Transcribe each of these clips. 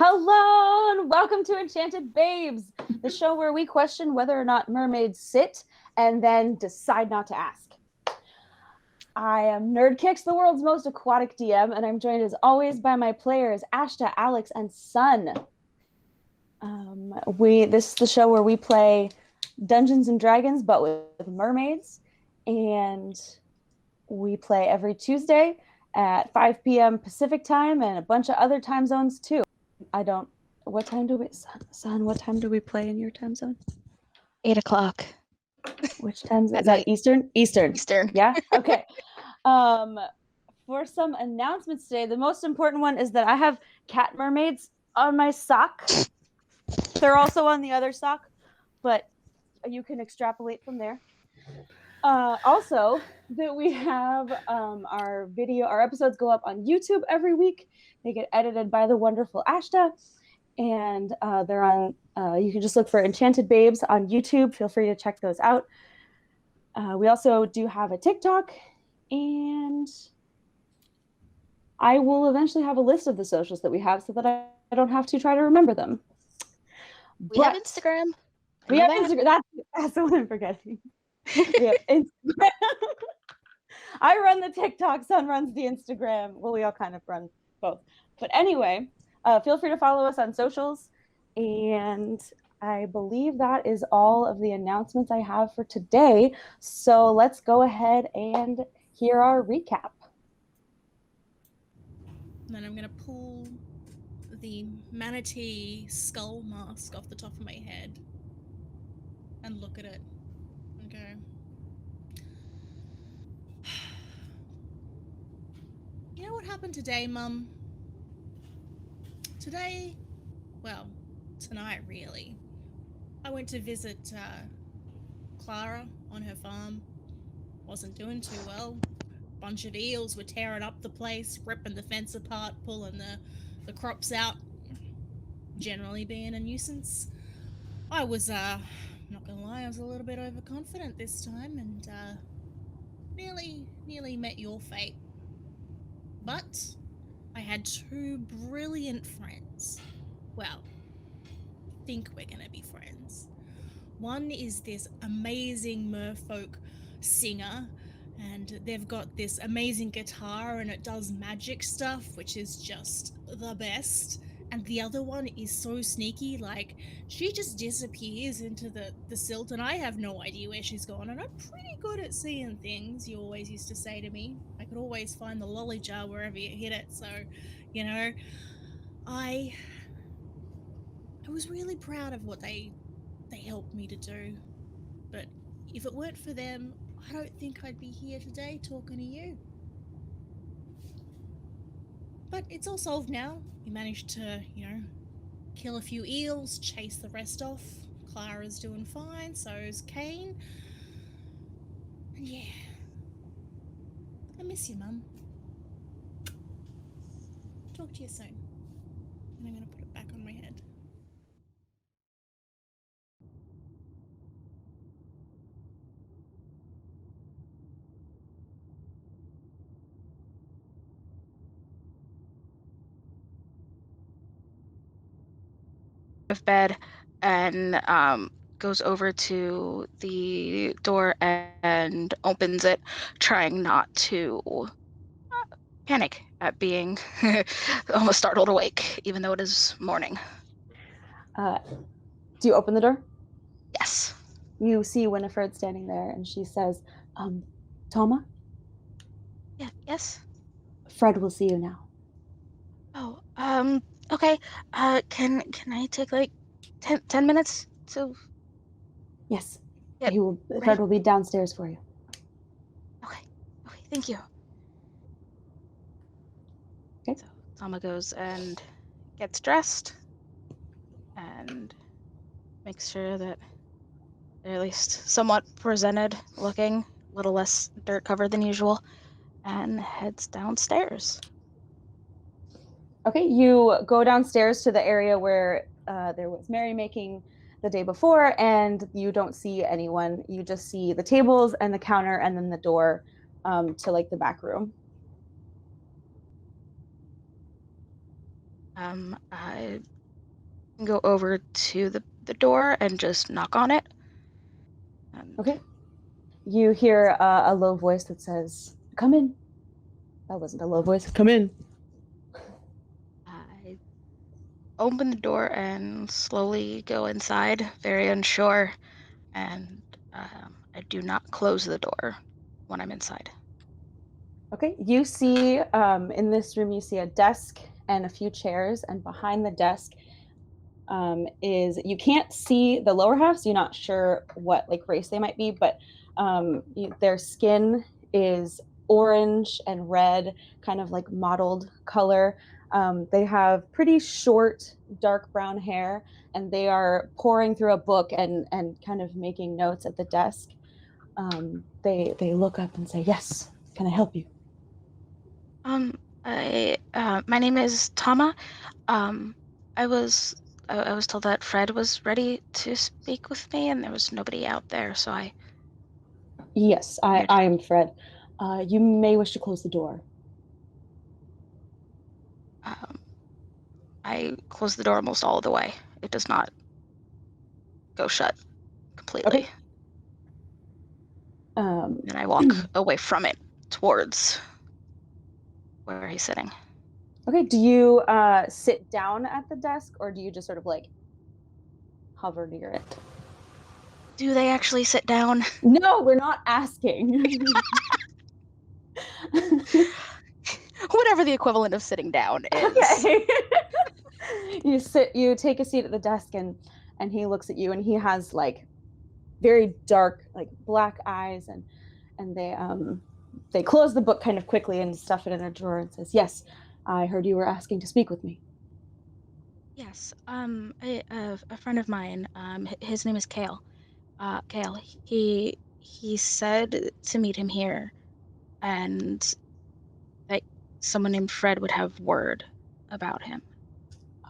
Hello and welcome to Enchanted Babes, the show where we question whether or not mermaids sit and then decide not to ask. I am NerdKicks, the world's most aquatic DM, and I'm joined as always by my players, Ashta, Alex, and Sun. This is the show where we play Dungeons and Dragons, but with mermaids, and we play every Tuesday at 5 p.m. Pacific time and a bunch of other time zones too. What time do we play in your time zone? 8 o'clock. Which time is that? Eastern? Eastern. Yeah? Okay. For some announcements today, the most important one is that I have cat mermaids on my sock. They're also on the other sock, but you can extrapolate from there. Also, that we have our episodes go up on YouTube every week. They get edited by the wonderful Ashta, and they're on. You can just look for Enchanted Babes on YouTube. Feel free to check those out. We also do have a TikTok, and I will eventually have a list of the socials that we have so that I don't have to try to remember them. We have Instagram. We have Instagram. That's the one I'm forgetting. We have Instagram. I run the TikTok, Sun runs the Instagram. Well, we all kind of run both. But anyway, feel free to follow us on socials. And I believe that is all of the announcements I have for today. So let's go ahead and hear our recap. And then I'm going to pull the manatee skull mask off the top of my head and look at it and go, you know what happened today, Mum? Today, well, tonight really, I went to visit Clara on her farm. Wasn't doing too well. Bunch of eels were tearing up the place, ripping the fence apart, pulling the crops out, generally being a nuisance. I was, not gonna lie, I was a little bit overconfident this time and nearly met your fate. But I had two brilliant friends. Well, think we're gonna be friends. One is this amazing merfolk singer, and they've got this amazing guitar and it does magic stuff, which is just the best. And the other one is so sneaky, like she just disappears into the silt and I have no idea where she's gone, and I'm pretty good at seeing things, you always used to say to me. I could always find the lolly jar wherever you hit it, so, you know, I was really proud of what they helped me to do. But if it weren't for them, I don't think I'd be here today talking to you. But it's all solved now. We managed to, kill a few eels, chase the rest off. Clara's doing fine, so is Kane. And yeah, I miss you, Mum. Talk to you soon. And I'm going to put it back on my head. Of bed and goes over to the door and opens it, trying not to panic at being almost startled awake, even though it is morning. Do you open the door? Yes. You see Winifred standing there, and she says, Thauma? Yeah, yes? Fred will see you now. Oh, okay. Can I take, 10 minutes to... Yes. Yep. Fred will be downstairs for you. Okay, thank you. Okay. So Thauma goes and gets dressed and makes sure that they're at least somewhat presented looking, a little less dirt covered than usual, and heads downstairs. Okay, you go downstairs to the area where there was merrymaking the day before, and you don't see anyone. You just see the tables and the counter and then the door to the back room. I go over to the door and just knock on it. Okay. You hear a low voice that says, "Come in." That wasn't a low voice. "Come in." I open the door and slowly go inside, very unsure, and I do not close the door when I'm inside. Okay. You see in this room, you see a desk and a few chairs, and behind the desk is, you can't see the lower half, so you're not sure what like race they might be, but their skin is orange and red, kind of like mottled color. They have pretty short, dark brown hair, and they are poring through a book and kind of making notes at the desk. They look up and say, "Yes, can I help you?" My name is Thauma. I was told that Fred was ready to speak with me, and there was nobody out there, so I. Yes, I am Fred. You may wish to close the door. I close the door almost all the way. It does not go shut completely. Okay. And I walk away from it towards where he's sitting. Okay, do you sit down at the desk, or do you just sort of like hover near it? Do they actually sit down? No, we're not asking. Whatever the equivalent of sitting down is. Okay. You take a seat at the desk, and he looks at you, and he has like very dark, like black eyes, and they close the book kind of quickly and stuff it in a drawer and says, "Yes, I heard you were asking to speak with me." Yes. A friend of mine. His name is Kale. Kale. He said to meet him here, and that someone named Fred would have word about him.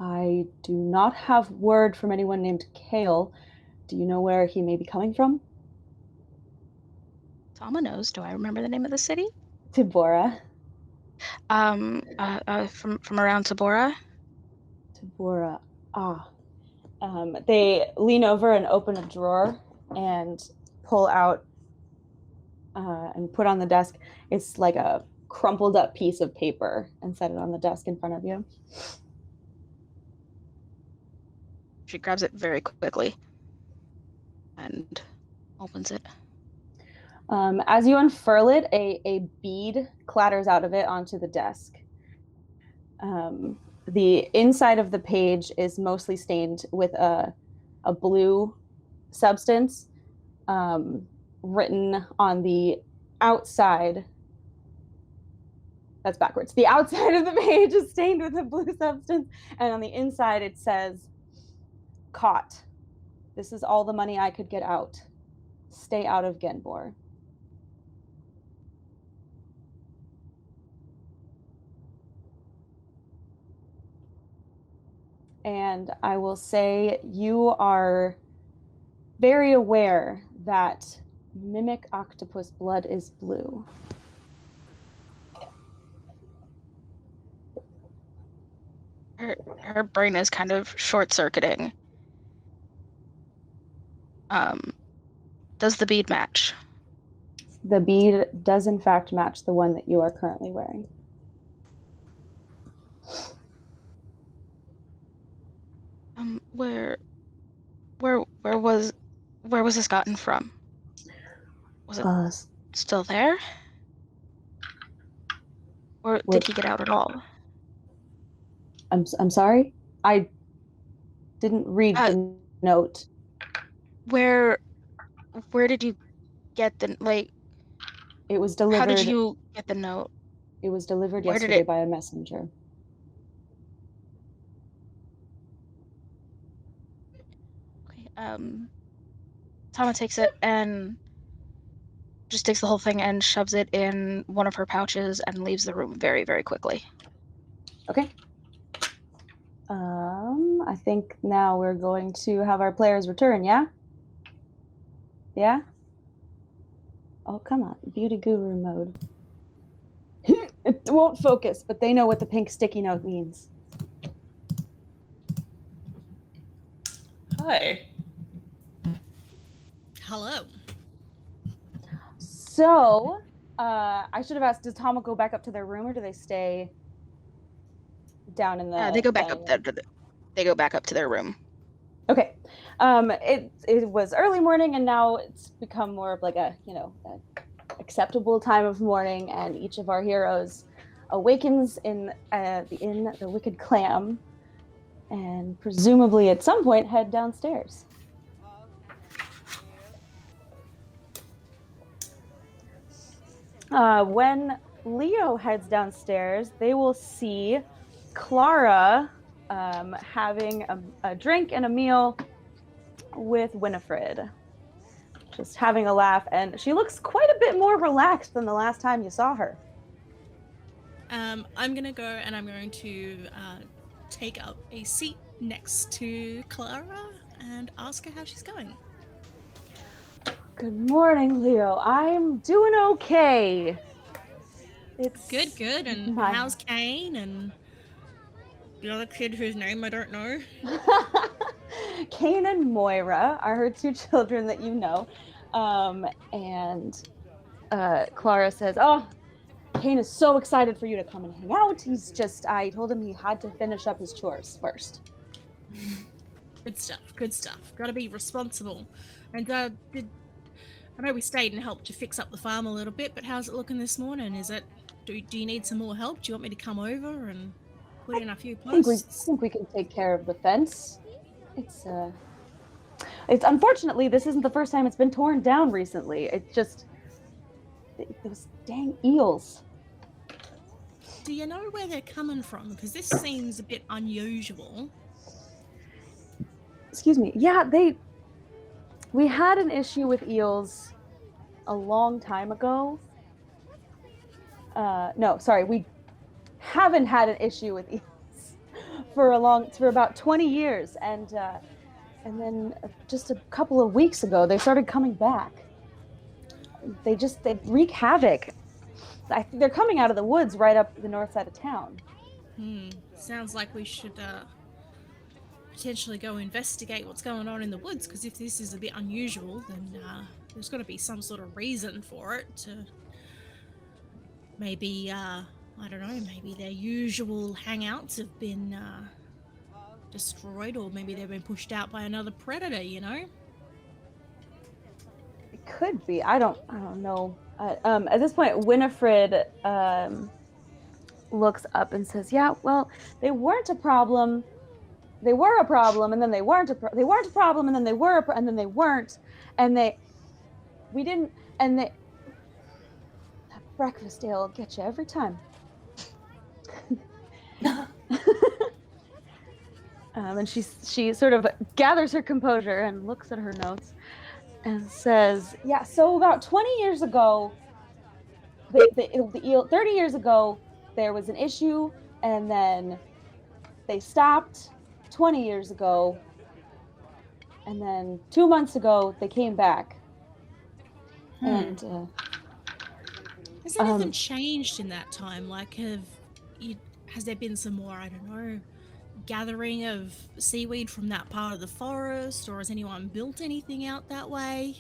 I do not have word from anyone named Kale. Do you know where he may be coming from? Thauma knows. Do I remember the name of the city? Tibora. From around Tabora. Tibora. Ah. They lean over and open a drawer and pull out and put on the desk. It's like a crumpled up piece of paper, and set it on the desk in front of you. She grabs it very quickly and opens it. As you unfurl it, a bead clatters out of it onto the desk. The inside of the page is mostly stained with a blue substance, written on the outside. That's backwards. The outside of the page is stained with a blue substance, and on the inside it says, "Caught. This is all the money I could get out. Stay out of Genbor." And I will say you are very aware that mimic octopus blood is blue. Her brain is kind of short-circuiting. Does the bead match? The bead does in fact match the one that you are currently wearing. Where was this gotten from? Was it still there? Or did he get out at all? I'm sorry? I didn't read the note. Where did you get the, like... It was delivered... How did you get the note? It was delivered yesterday by a messenger. Okay, Thauma takes it and just takes the whole thing and shoves it in one of her pouches and leaves the room very, very quickly. Okay. I think now we're going to have our players return, yeah? Yeah? Oh, come on. Beauty guru mode. It won't focus, but they know what the pink sticky note means. Hi. Hello. So, I should have asked, does Thauma go back up to their room or do they stay down in the They go back dining up room? they go back up to their room. Okay. It was early morning and now it's become more of like a acceptable time of morning, and each of our heroes awakens in the Wicked Clam and presumably at some point head downstairs. When Leo heads downstairs, they will see Clara having a drink and a meal with Winifred. Just having a laugh, and she looks quite a bit more relaxed than the last time you saw her. I'm gonna go and I'm going to take up a seat next to Clara and ask her how she's going. Good morning, Leo. I'm doing okay. It's Good. And how's Kane and the other kid whose name I don't know? Kane and Moira are her two children that you know. And Clara says, "Oh, Kane is so excited for you to come and hang out. I told him he had to finish up his chores first." Good stuff. Gotta be responsible. And I know we stayed and helped to fix up the farm a little bit, but how's it looking this morning? Do you need some more help? Do you want me to come over and put in a few I posts? think we can take care of the fence. It's unfortunately this isn't the first time it's been torn down recently. It's just those dang eels. Do you know where they're coming from? Because this seems a bit unusual. Excuse me. Yeah, we had an issue with eels a long time ago. No, sorry, we haven't had an issue with eels for about 20 years, and then just a couple of weeks ago they started coming back. They wreak havoc. I think they're coming out of the woods right up the north side of town. Sounds like we should potentially go investigate what's going on in the woods, because if this is a bit unusual, then there's got to be some sort of reason for it. To maybe I don't know, maybe their usual hangouts have been destroyed, or maybe they've been pushed out by another predator, you know? It could be. I don't know. At this point, Winifred looks up and says, "Yeah, well, they weren't a problem. They were a problem, and then they weren't they weren't a problem, and then they were, and then they weren't, and we didn't, and that breakfast ale will get you every time." And she sort of gathers her composure and looks at her notes and says, "Yeah, so about 20 years ago, the eel, 30 years ago, there was an issue, and then they stopped 20 years ago, and then 2 months ago, they came back." And has anything changed in that time? Like, has there been some more, I don't know, gathering of seaweed from that part of the forest, or has anyone built anything out that way?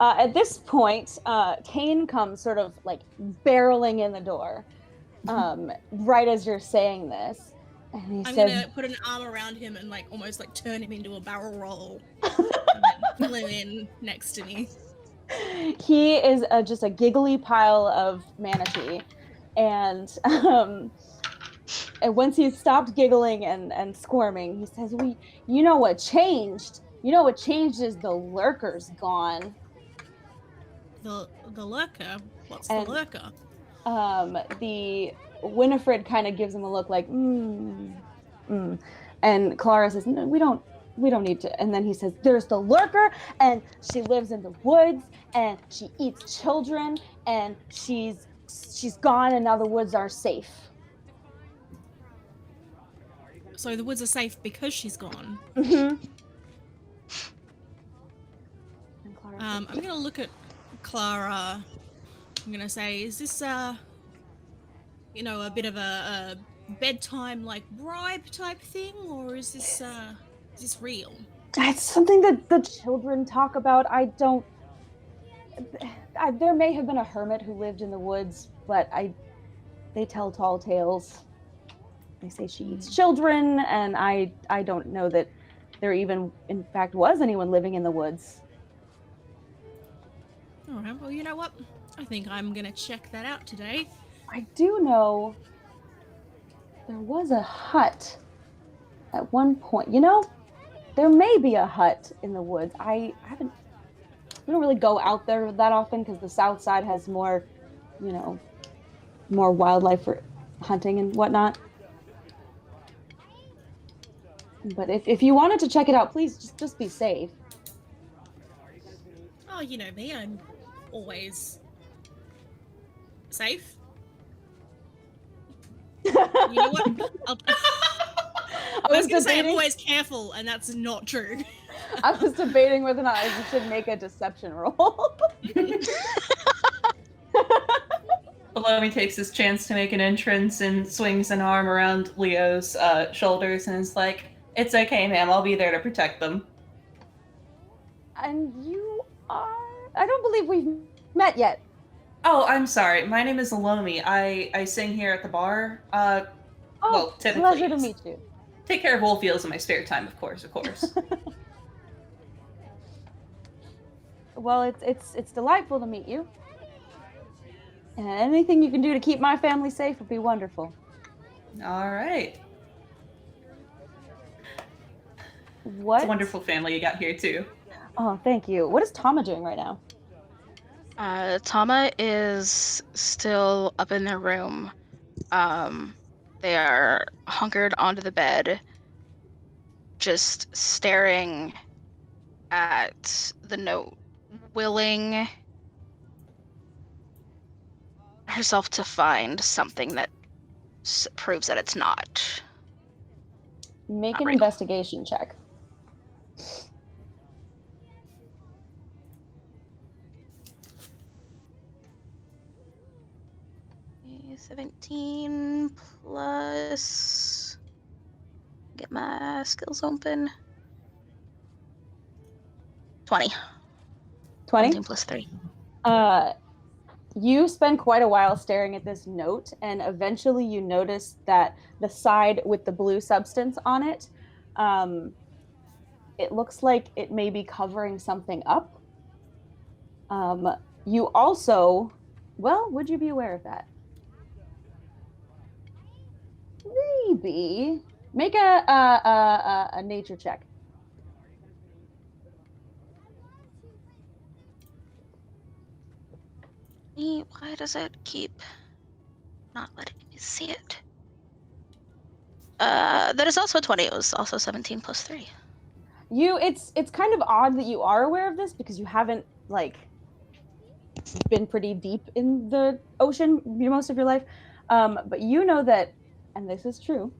At this point, Kane comes sort of like barreling in the door, right as you're saying this, and he I'm says, gonna put an arm around him and like almost like turn him into a barrel roll, and then pull him in next to me. He is just a giggly pile of manatee, and once he's stopped giggling and squirming, he says, you know what changed? You know what changed is the lurker's gone." The lurker? What's And, the lurker? The Winifred kind of gives him a look like, and Clara says, "No, we don't need to." And then he says, "There's the lurker, and she lives in the woods, and she eats children, and she's gone, and now the woods are safe." So the woods are safe because she's gone. Mm-hmm. I'm gonna look at Clara. I'm gonna say, is this a bit of a bedtime like bribe type thing, or is this real? It's something that the children talk about. There may have been a hermit who lived in the woods, but they tell tall tales. They say she eats children, and I don't know that there even, in fact, was anyone living in the woods. All right, well, you know what? I think I'm going to check that out today. I do know there was a hut at one point. There may be a hut in the woods. We don't really go out there that often because the south side has more, more wildlife for hunting and whatnot. But if you wanted to check it out, please just be safe. Oh, you know me, I'm always safe. You know what? I was going to say I'm always careful, and that's not true. I was debating whether or not I should make a deception roll. Elomi takes his chance to make an entrance and swings an arm around Leo's shoulders and is like, "It's okay, ma'am. I'll be there to protect them." And you are... I don't believe we've met yet. Oh, I'm sorry. My name is Elomi. I sing here at the bar. Well, typically. Pleasure to meet you. Take care of wolf-eels in my spare time, of course. Well, it's delightful to meet you. And anything you can do to keep my family safe would be wonderful. All right. What? It's a wonderful family you got here, too. Oh, thank you. What is Thauma doing right now? Thauma is still up in their room. They are hunkered onto the bed, just staring at the note, willing herself to find something that proves that it's not. Make Not an real. investigation check. Okay, 17 plus... Get my skills open. 20. 20? 17 plus 3. You spend quite a while staring at this note, and eventually you notice that the side with the blue substance on it, it looks like it may be covering something up. You also, would you be aware of that? Maybe. Make a nature check. Why does it keep not letting me see it? That is also 20. It was also 17 plus 3. It's kind of odd that you are aware of this because you haven't been pretty deep in the ocean most of your life. But you know that, and this is true,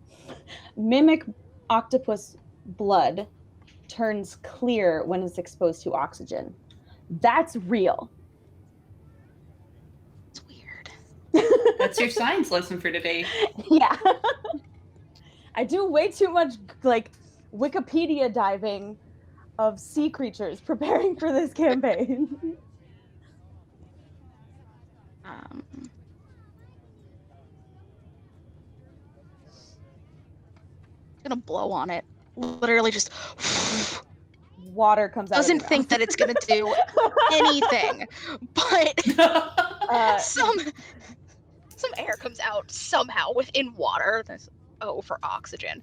mimic octopus blood turns clear when it's exposed to oxygen. That's real. It's weird. That's your science lesson for today. Yeah. I do way too much Wikipedia diving of sea creatures preparing for this campaign. Gonna blow on it. Literally just Water comes out. Doesn't think that it's gonna do anything, but some air comes out somehow within water. For oxygen.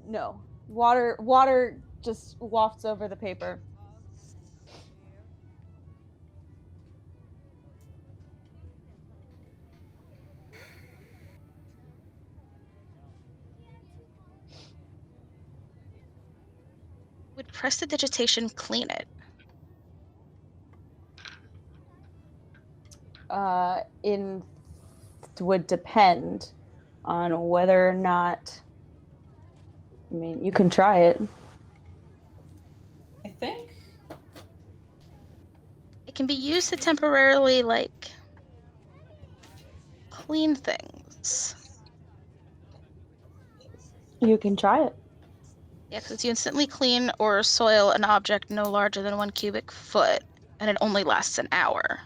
No. Water just wafts over the paper. Would prestidigitation clean it? Would depend on whether or not. I mean, you can try it. I think. It can be used to temporarily, clean things. You can try it. Yeah, because you instantly clean or soil an object no larger than 1 cubic foot, and it only lasts an hour.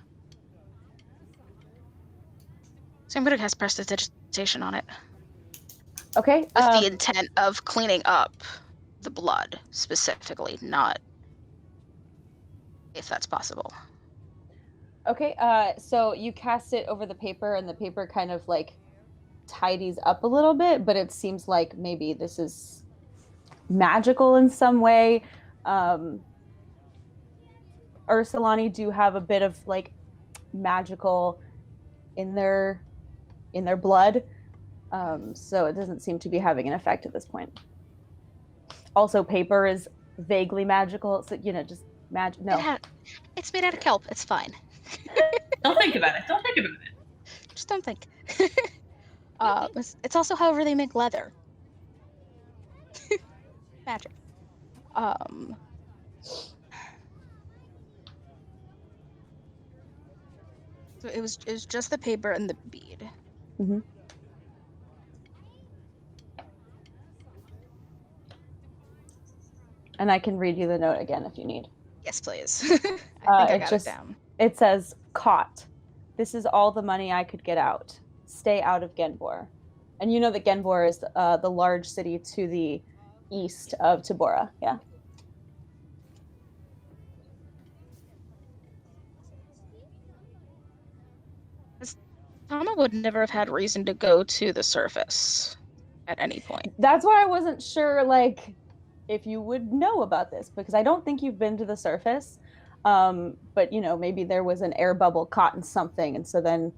So I'm going to cast Prestidigitation on it. Okay. With the intent of cleaning up the blood, specifically, not if that's possible. Okay, so you cast it over the paper, and the paper kind of like tidies up a little bit, but it seems like maybe this is magical in some way. Ursulani do have a bit of like magical in their blood, so it doesn't seem to be having an effect at this point. Also, paper is vaguely magical, so just magic. No, it's made out of kelp. It's fine. Don't think about it. Don't think about it. Just don't think. It's also however they make leather. Magic. So it was just the paper and the bead. Mm-hmm. And I can read you the note again if you need. Yes, please. I think I got it down. It says, "Caught. This is all the money I could get out. Stay out of Genbor." And you know that Genbor is the large city to the east of Tabora, yeah? Thauma would never have had reason to go to the surface at any point. That's why I wasn't sure, like, if you would know about this, because I don't think you've been to the surface. But, maybe there was an air bubble caught in something, and so then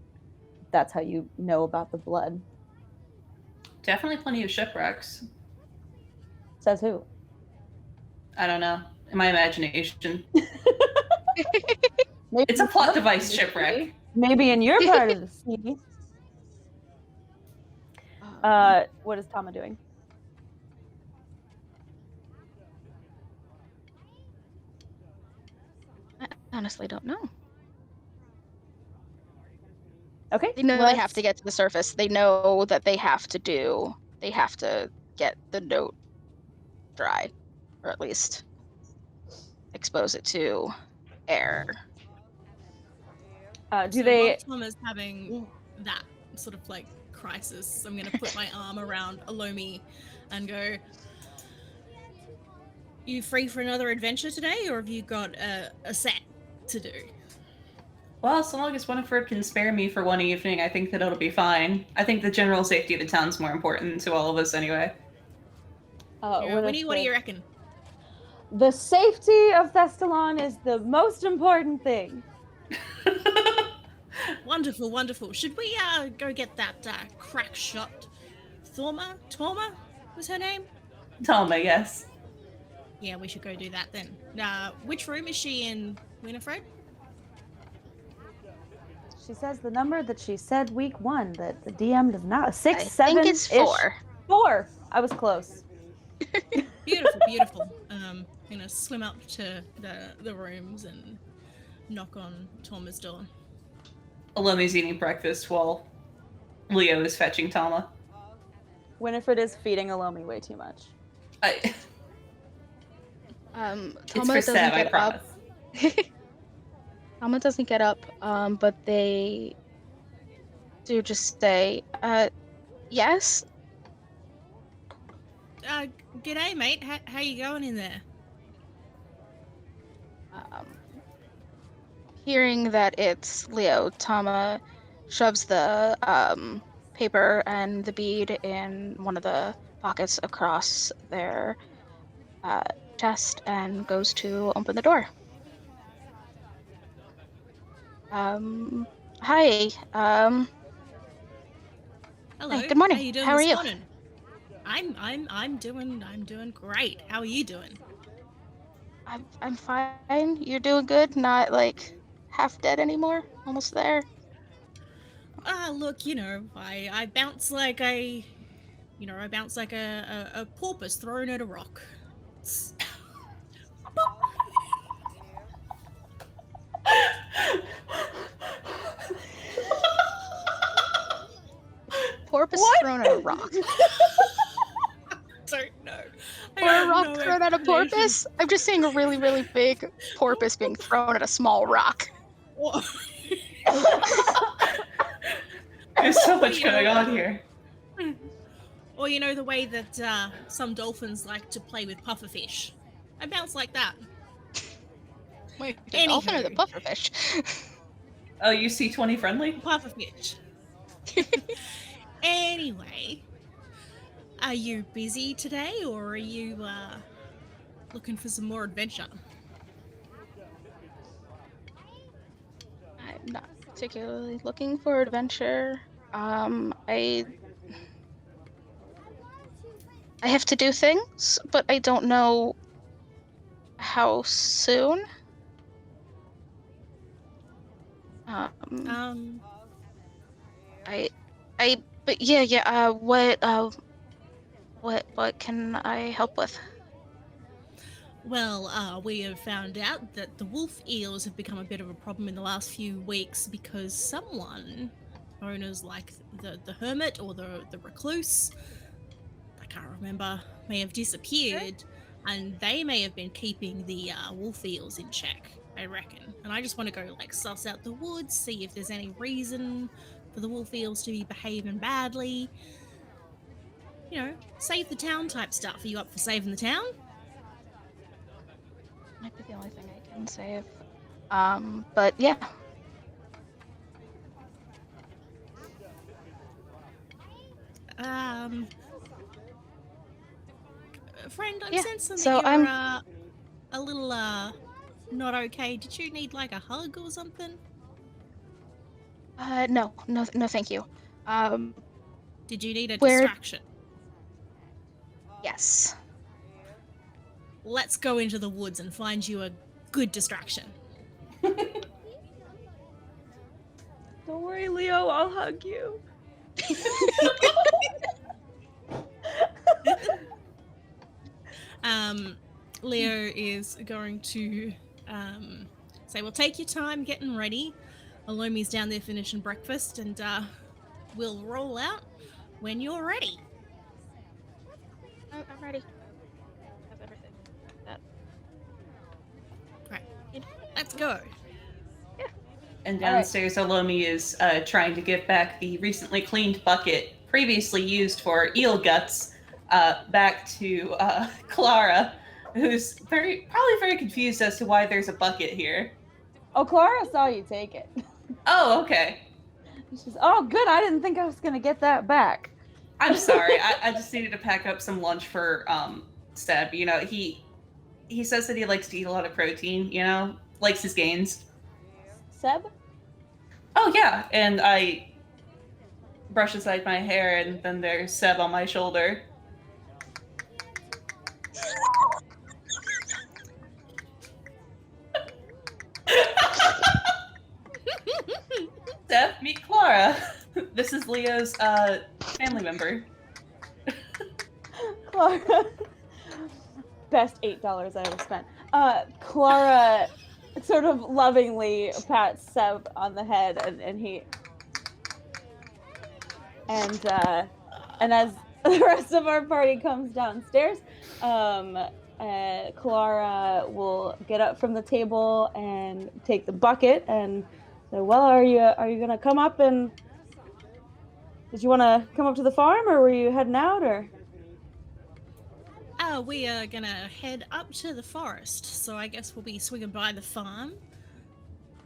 that's how you know about the blood. Definitely plenty of shipwrecks. Says who? I don't know. In my imagination. Maybe It's a plot device shipwreck. Maybe in your part of the sea. What is Thauma doing? I honestly don't know. Okay. They know they have to get to the surface. They know that they have to get the note dry, or at least expose it to air. While Tauma's having that sort of like crisis, I'm going to put my arm around Elomi and go, "You free for another adventure today, or have you got a set to do?" Well, so long as Winifred can spare me for one evening, I think that it'll be fine. I think the general safety of the town's more important to all of us anyway. Winnie, what do you reckon? The safety of Thestalon is the most important thing. Wonderful, wonderful. Should we go get that crack shot? Thauma was her name? Thauma, yes. Yeah, we should go do that then. Which room is she in, Winifred? She says the number that she said week 1 that the DM does not. 6, 7. I think it's 4. 4. I was close. Beautiful. I'm gonna swim up to the rooms and knock on Tauma's door. Elomi's eating breakfast while Leo is fetching Thauma. Winifred is feeding Elomi way too much. It's for Seb, I promise. Thauma doesn't get up, but they do just say, yes? G'day, mate. How you going in there? Hearing that it's Leo, Thauma shoves the paper and the bead in one of the pockets across their chest and goes to open the door. Hi. Hello. Hey, good morning. How you doing How are this you? morning? I'm doing great. How are you doing? I'm fine. You're doing good. Not like half dead anymore. Almost there. Look, I bounce like a porpoise thrown at a rock. Porpoise thrown at a rock. don't know. Or a rock thrown at a porpoise? I'm just seeing a really, really big porpoise being thrown at a small rock. There's so much going on here. Or you know the way that some dolphins like to play with pufferfish. I bounce like that. Wait, the dolphin or the Anywho. pufferfish? Oh, you C20 friendly? Pufferfish. Anyway, are you busy today, or are you looking for some more adventure? I'm not particularly looking for adventure. I have to do things, but I don't know how soon. But yeah. What can I help with? Well, we have found out that the wolf-eels have become a bit of a problem in the last few weeks because someone, owners like the hermit or the recluse, I can't remember, may have disappeared, and they may have been keeping the wolf-eels in check, I reckon. And I just want to go suss out the woods, see if there's any reason for the wolf-eels to be behaving badly. You know, save the town type stuff. Are you up for saving the town? Might be the only thing I can save. But yeah. Friend, I'm Yeah, sensing so that you're a little not okay. Did you need a hug or something? No, thank you. Did you need a distraction? Yes. Let's go into the woods and find you a good distraction. Don't worry, Leo, I'll hug you. Leo is going to say, well, take your time getting ready. Elomi's down there finishing breakfast, and we'll roll out when you're ready. I'm ready. Have everything. Right, let's go. Yeah. And downstairs, Elomi is trying to give back the recently cleaned bucket previously used for eel guts back to Clara, who's probably very confused as to why there's a bucket here. Oh, Clara saw you take it. Oh, okay. She's, oh, good. I didn't think I was going to get that back. I'm sorry. I just needed to pack up some lunch for Seb. You know, he says that he likes to eat a lot of protein, you know, likes his gains. Seb? Oh, yeah. And I brush aside my hair, and then there's Seb on my shoulder. Seb, meet Clara. This is Leo's family member. Clara. Best $8 I ever spent. Clara sort of lovingly pats Seb on the head, and he... And as the rest of our party comes downstairs, Clara will get up from the table and take the bucket and say, well, are you gonna come up and... Did you want to come up to the farm, or were you heading out, or... We are gonna head up to the forest, so I guess we'll be swinging by the farm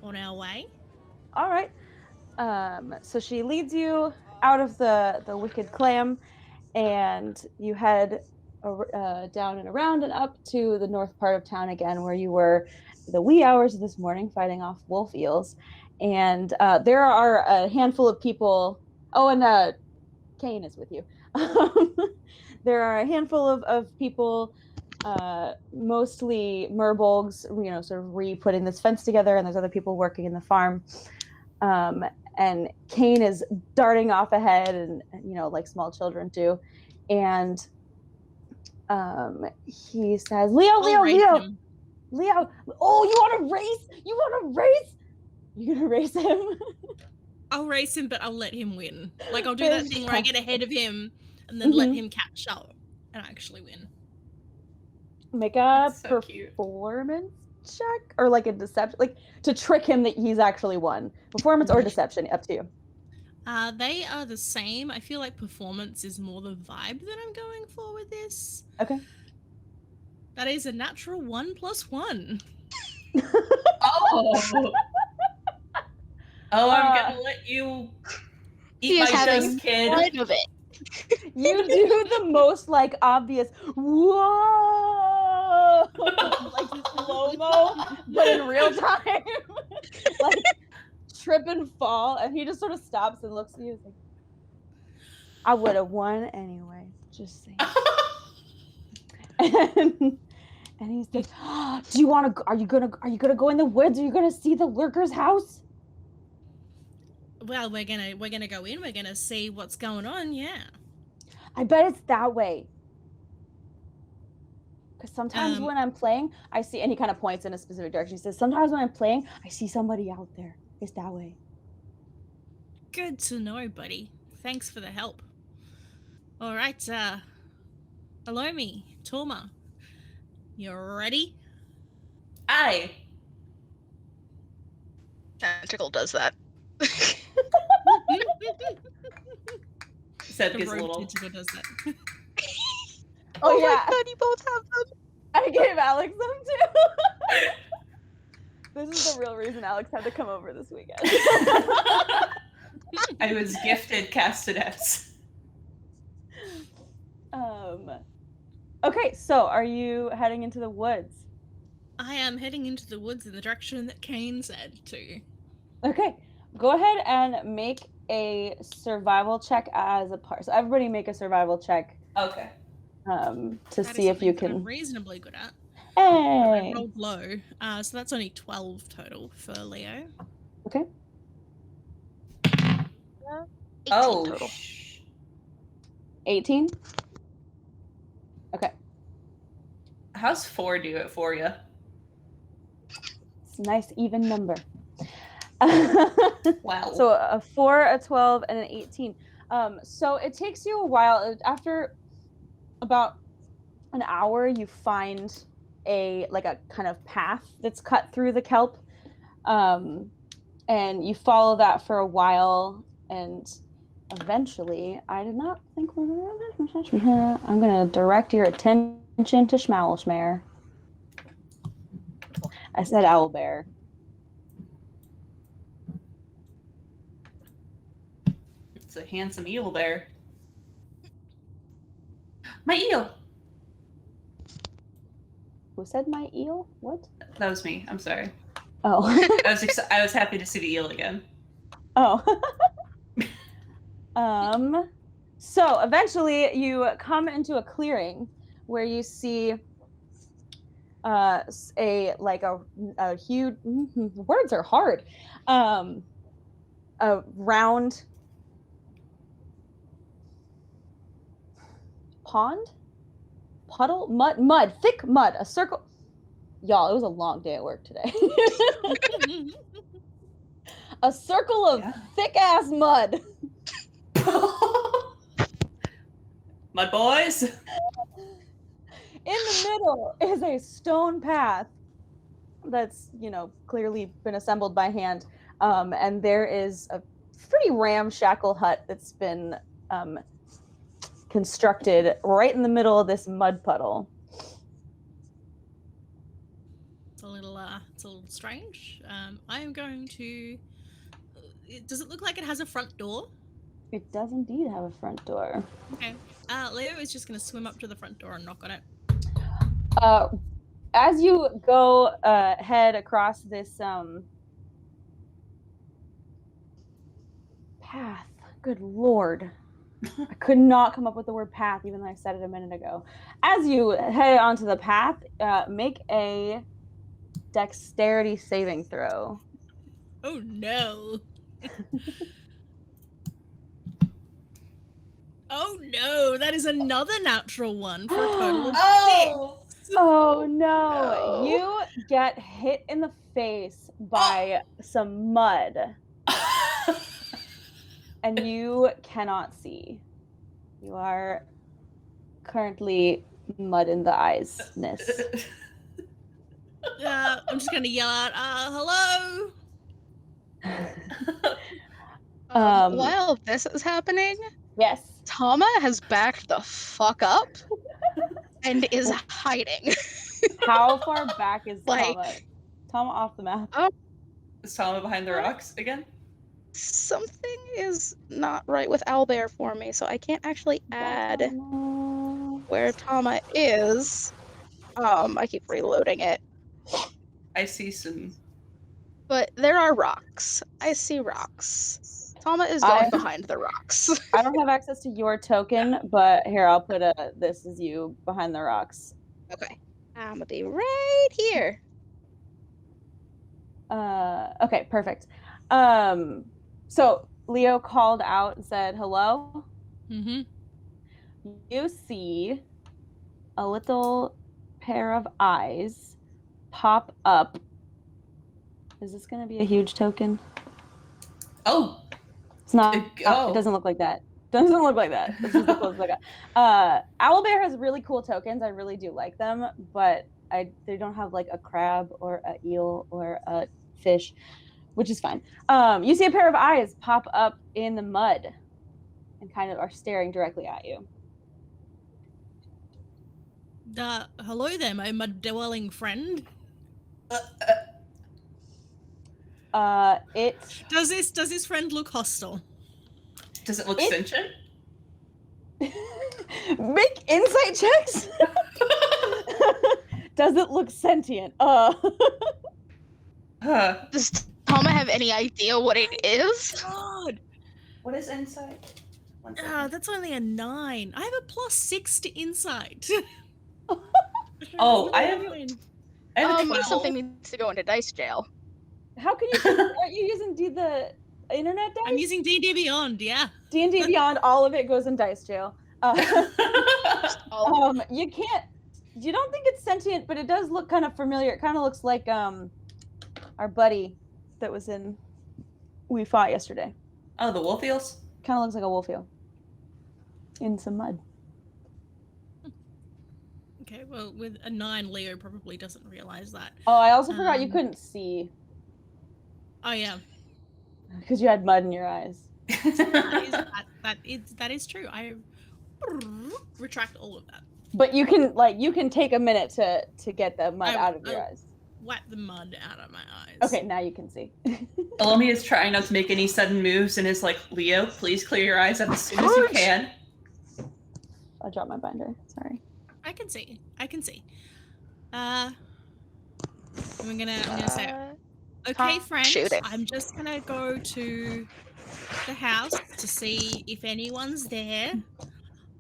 on our way. All right. So she leads you out of the Wicked Clam, and you head down and around and up to the north part of town again, where you were the wee hours of this morning fighting off wolf-eels. And there are a handful of people... Oh, and Kane is with you. There are a handful of people, mostly merbolgs, you know, sort of re-putting this fence together, and there's other people working in the farm. And Kane is darting off ahead, and, you know, like small children do. And he says, Leo, oh, you want to race? You gonna race him? I'll race him, but I'll let him win. I'll do that thing where I get ahead of him and then let him catch up. and actually win. Make a That's so cute. performance check or like a deception, like to trick him that he's actually won. Performance or deception, up to you. They are the same. I feel like performance is more the vibe that I'm going for with this. Okay. That is a natural 1 + 1. Oh. Oh, I'm gonna let you eat He my is having dust, kid. fun of it. You do the most like obvious whoa, like slow-mo, but in real time, like trip and fall, and he just sort of stops and looks at you. He's like, "I would have won anyway." Just saying. And he's like, oh, "Do you want to? Are you gonna go in the woods? Are you gonna see the lurker's house?" Well, we're gonna go in. We're gonna see what's going on. Yeah. I bet it's that way. Because sometimes when I'm playing, I see, and he kind of points in a specific direction. He says, sometimes when I'm playing, I see somebody out there. It's that way. Good to know, buddy. Thanks for the help. All right, Elomi, Thauma, you ready? Aye. Tentacle does that. Seb The gets a rogue little. tentacle does that. Oh, my yeah. god, you both have them. I gave Alex them too. This is the real reason Alex had to come over this weekend. I was gifted castanets. Okay, so are you heading into the woods? I am heading into the woods in the direction that Kane said to. Okay, go ahead and make a survival check as a part. So everybody make a survival check. Okay. To That see is if you something that I'm can. reasonably good at. Hey. I rolled low, so that's only 12 total for Leo. Okay. 18 total. 18. Okay. How's 4 do it for you? It's a nice even number. Wow. So a 4, a 12, and an 18. So it takes you a while. After about an hour, you find a kind of path that's cut through the kelp, and you follow that for a while, and eventually, I did not think we're gonna. I'm gonna direct your attention to Schmalishmare. I said owlbear. It's a handsome eel bear. My eel! Who said my eel? What? That was me. I'm sorry. Oh. I was happy to see the eel again. Oh. So eventually you come into a clearing where you see a huge, words are hard, a round mud, thick mud, a circle. Y'all, it was a long day at work today. A circle of thick ass mud. Mud boys. In the middle is a stone path that's, clearly been assembled by hand. And there is a pretty ramshackle hut that's been constructed right in the middle of this mud puddle. It's a little strange. I am going to. Does it look like it has a front door? It does indeed have a front door. Okay. Leo is just going to swim up to the front door and knock on it. As you go head across this path, good lord. I could not come up with the word path, even though I said it a minute ago. As you head onto the path, make a dexterity saving throw. Oh no. Oh no, that is another natural one for a total of 6. Oh no. You get hit in the face by some mud. And you cannot see. You are currently mud in the eyes-ness. I'm just gonna yell out, hello? While this is happening, Yes. Thauma has backed the fuck up and is hiding. How far back is Like- Thauma? Thauma off the map. Is Thauma behind the rocks again? Something is not right with Owlbear for me, so I can't actually add where Thauma is. I keep reloading it. I see some. But there are rocks. I see rocks. Thauma is going behind the rocks. I don't have access to your token, but here, I'll put this is you behind the rocks. Okay. I'm gonna be right here. Okay, perfect. So Leo called out and said, hello. Mm-hmm. You see a little pair of eyes pop up. Is this going to be a huge token? Oh, It's not. Oh. It doesn't look like that. Doesn't look like that. This is the closest I got. Owlbear has really cool tokens. I really do like them, but they don't have like a crab or a eel or a fish, which is fine. You see a pair of eyes pop up in the mud and kind of are staring directly at you. Hello there, my mud-dwelling friend. It's Does this friend look hostile? does it look sentient? Make insight checks. Does it look sentient? Huh. Does Thauma have any idea what it is? God, What is insight? 1 second. that's only a 9. I have a +6 to insight. Oh, I have a 12. Something needs to go into dice jail. How can you? Aren't you using the internet dice? I'm using D&D Beyond, yeah. D&D Beyond. All of it goes in dice jail. You can't. You don't think it's sentient, but it does look kind of familiar. It kind of looks like our buddy that was in we fought yesterday. Oh, the wolf-eels? Kind of looks like a wolf-eel in some mud. Okay, well, with a 9, Leo probably doesn't realize that. Oh, I also forgot you couldn't see Oh, yeah. because you had mud in your eyes. That is true. I retract all of that. But you can take a minute to get the mud out of your eyes. Wipe the mud out of my eyes. Okay, now you can see. Elomi is trying not to make any sudden moves and is like, Leo, please clear your eyes up as soon as you can. I dropped my binder. Sorry. I can see. I'm gonna say, okay, friend. Shoot it. I'm just gonna go to the house to see if anyone's there.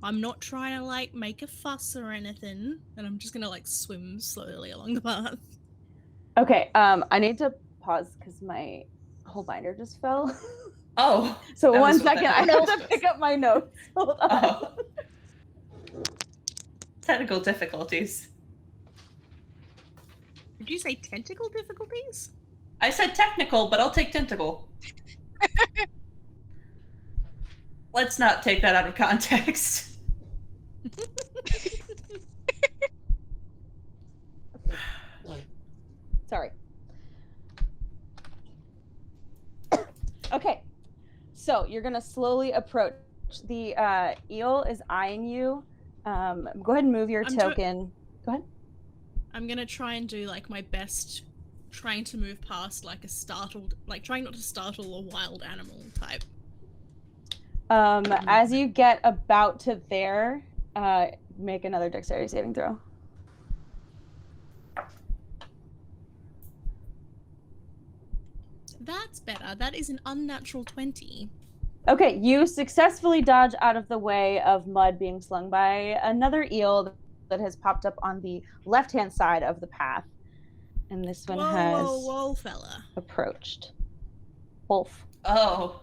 I'm not trying to make a fuss or anything, and I'm just gonna swim slowly along the path. Okay, I need to pause because my whole binder just fell. Oh. So that 1 was what second, that I was. have to pick up my notes. Hold on. Oh. Technical difficulties. Did you say tentacle difficulties? I said technical, but I'll take tentacle. Let's not take that out of context. Sorry. Okay, so you're gonna slowly approach. The eel is eyeing you. Go ahead and move your token. Go ahead. I'm gonna try and do my best, trying to move past a startled, trying not to startle a wild animal type. As you get about to there, make another dexterity saving throw. That's better. That is an unnatural 20. Okay, you successfully dodge out of the way of mud being slung by another eel that has popped up on the left-hand side of the path. And this one has whoa, fella. approached. Wolf. Oh.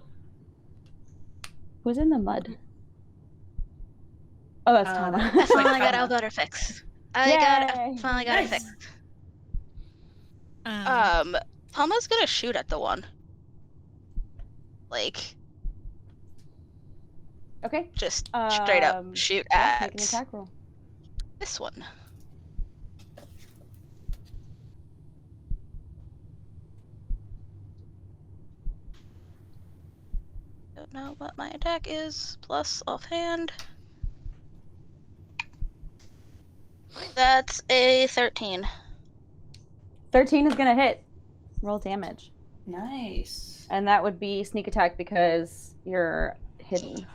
Who's in the mud? Oh, that's Thauma. I finally got our butter fixed. I finally got it Nice. fixed. Thamma's gonna shoot at the one. Okay. Just straight up shoot at. Make an attack roll. this one. Don't know what my attack is, plus offhand. That's a 13. 13 is gonna hit. Roll damage. Nice. And that would be sneak attack because you're hidden.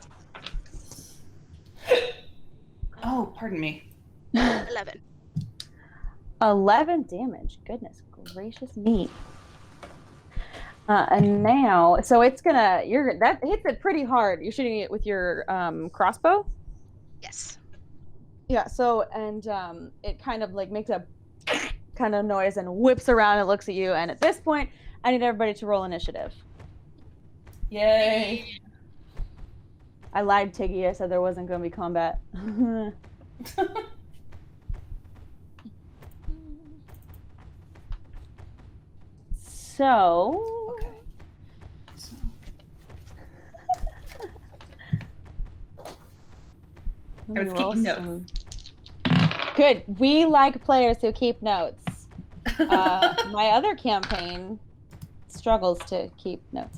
Oh, pardon me. 11. 11 damage. Goodness gracious me. And now, so it's gonna, that hits it pretty hard. You're shooting it with your crossbow? Yes. Yeah, so, and it kind of like makes a kind of noise and whips around and looks at you. And at this point, I need everybody to roll initiative. Yay. I lied, Tiggy. I said there wasn't going to be combat. So... Okay. I was keeping notes. Good. We like players who keep notes. My other campaign struggles to keep notes.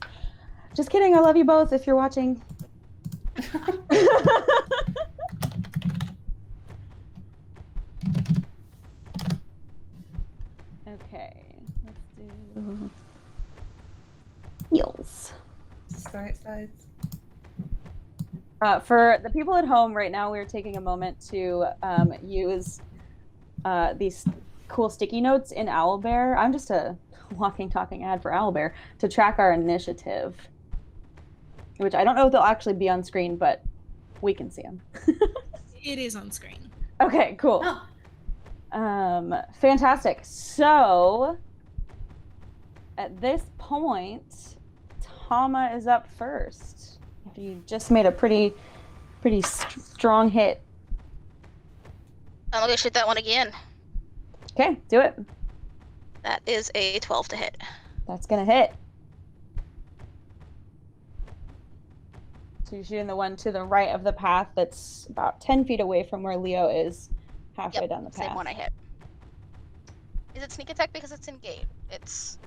Just kidding. I love you both if you're watching. Okay. Let's do heels. Is this the right size? For the people at home right now, we're taking a moment to use these cool sticky notes in Owlbear. I'm just a walking, talking ad for Owlbear to track our initiative, which I don't know if they'll actually be on screen, but we can see them. It is on screen. Okay, cool. Oh. Fantastic. So at this point, Thauma is up first. You just made a pretty strong hit. I'm gonna shoot that one again. Okay, do it. That is a 12 to hit. That's gonna hit. So you're shooting the one to the right of the path that's about 10 feet away from where Leo is, halfway down the path. Same one I hit. Is it sneak attack because it's engaged? It's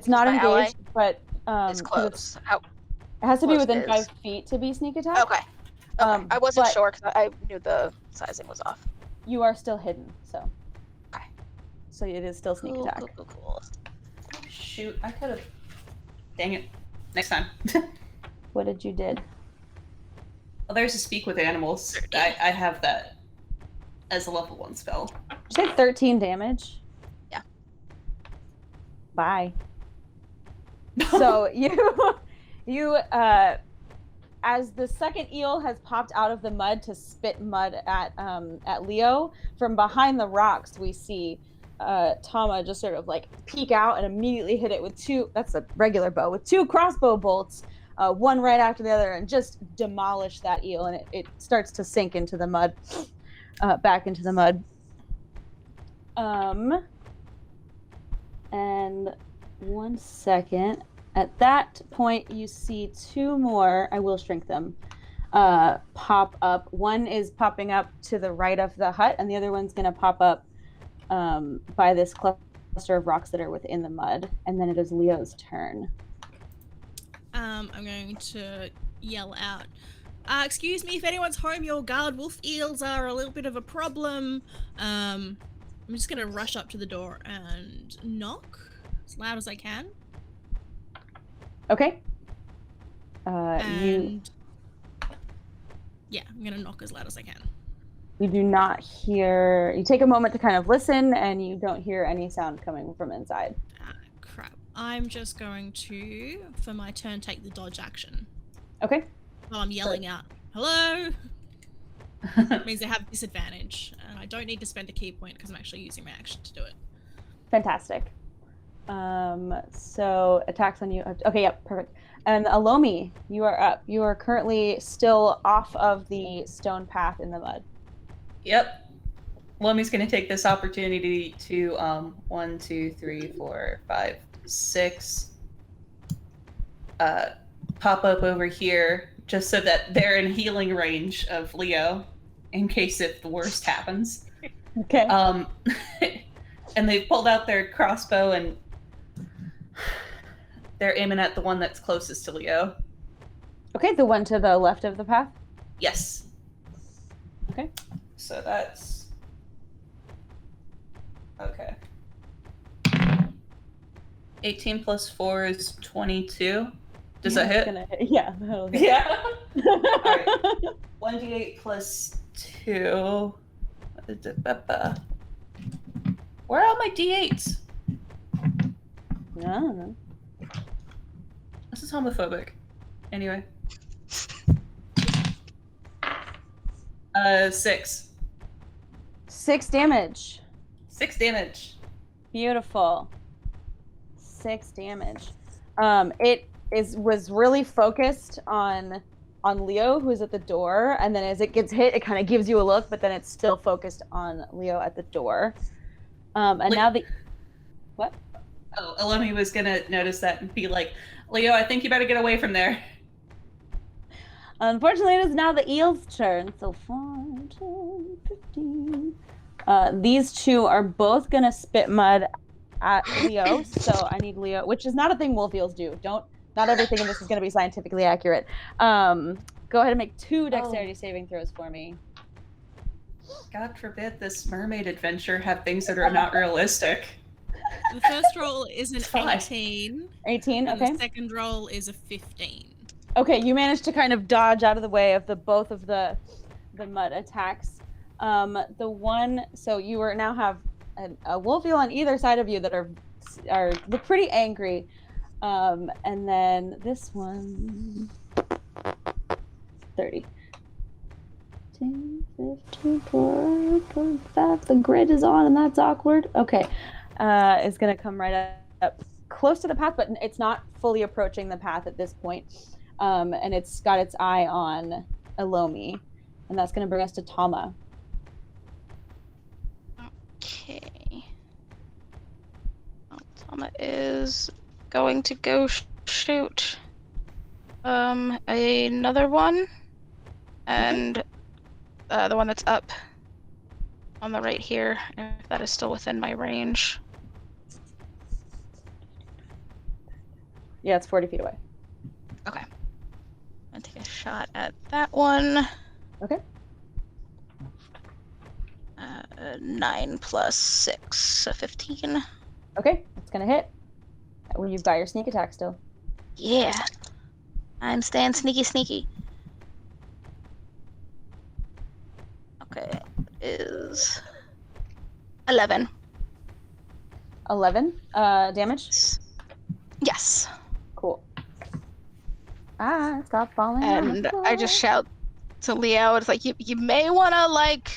not my ally engaged, but it's close. It has to be close within is. 5 feet to be sneak attack. Okay. I wasn't but sure because I knew the sizing was off. You are still hidden, so. Okay. So it is still sneak attack. Cool. Shoot, I could have. Dang it. Next time. What did you did? Well, there's a speak with animals. I have that as a level 1 spell. Did you say 13 damage? Yeah. Bye. So you as the second eel has popped out of the mud to spit mud at Leo, from behind the rocks we see Thauma just sort of like peek out and immediately hit it with that's a regular bow, with 2 crossbow bolts, one right after the other, and just demolish that eel, and it starts to sink into the mud, back into the mud. And 1 second. At that point, you see 2 more, I will shrink them, pop up. One is popping up to the right of the hut, and the other one's going to pop up by this cluster of rocks that are within the mud. And then it is Leo's turn. I'm going to yell out, excuse me, if anyone's home, your guard wolf-eels are a little bit of a problem. I'm just going to rush up to the door and knock as loud as I can. Okay. Yeah, I'm gonna knock as loud as I can. You do not hear. You take a moment to kind of listen, and you don't hear any sound coming from inside. Crap. I'm just going to, for my turn, take the dodge action. Okay. While I'm yelling out, hello. It means I have disadvantage, and I don't need to spend a key point because I'm actually using my action to do it. Fantastic. So attacks on you. Okay, yep, perfect. And Elomi, you are up. You are currently still off of the stone path in the mud. Yep. Elomi's going to take this opportunity to 1, 2, 3, 4, 5, 6 pop up over here just so that they're in healing range of Leo in case if the worst happens. Okay. And they've pulled out their crossbow and they're aiming at the one that's closest to Leo. Okay, the one to the left of the path? Yes. Okay. So that's... Okay. 18 plus 4 is 22. Does that hit? Hit? Yeah, that'll hit. Yeah. Alright. 1d8 plus 2. Where are all my d8s? No. This is homophobic. Anyway. 6. 6 damage. 6 damage. Beautiful. 6 damage. It was really focused on Leo, who's at the door, and then as it gets hit, it kind of gives you a look, but then it's still focused on Leo at the door. And now the... What? Oh, Elomi was gonna notice that and be like, Leo, I think you better get away from there. Unfortunately, it is now the eel's turn. So 5, 10, 15. These two are both gonna spit mud at Leo. So I need Leo, which is not a thing wolf-eels do. Not everything in this is gonna be scientifically accurate. Go ahead and make 2 dexterity saving throws for me. God forbid this mermaid adventure have things that are not realistic. The first roll is an Fine. 18. 18, And okay. the second roll is a 15. Okay, you managed to kind of dodge out of the way of both of the mud attacks. The one, so you now have a wolf-eel on either side of you that look pretty angry. And then this one, 30. 10, 15, 25. The grid is on, and that's awkward. Okay, is going to come right up close to the path, but it's not fully approaching the path at this point. And it's got its eye on Elomi, and that's going to bring us to Thauma. Okay. Well, Thauma is going to go shoot another one, and the one that's up on the right here, if that is still within my range. Yeah, it's 40 feet away. Okay. I'll take a shot at that one. Okay. 9 plus 6, so 15. Okay, it's going to hit. Well, you've got your sneak attack still. Yeah. I'm staying sneaky. Okay, is 11. 11 damage? Yes. Cool. Stop falling. And I just shout to Leo, it's like, you may want to, like,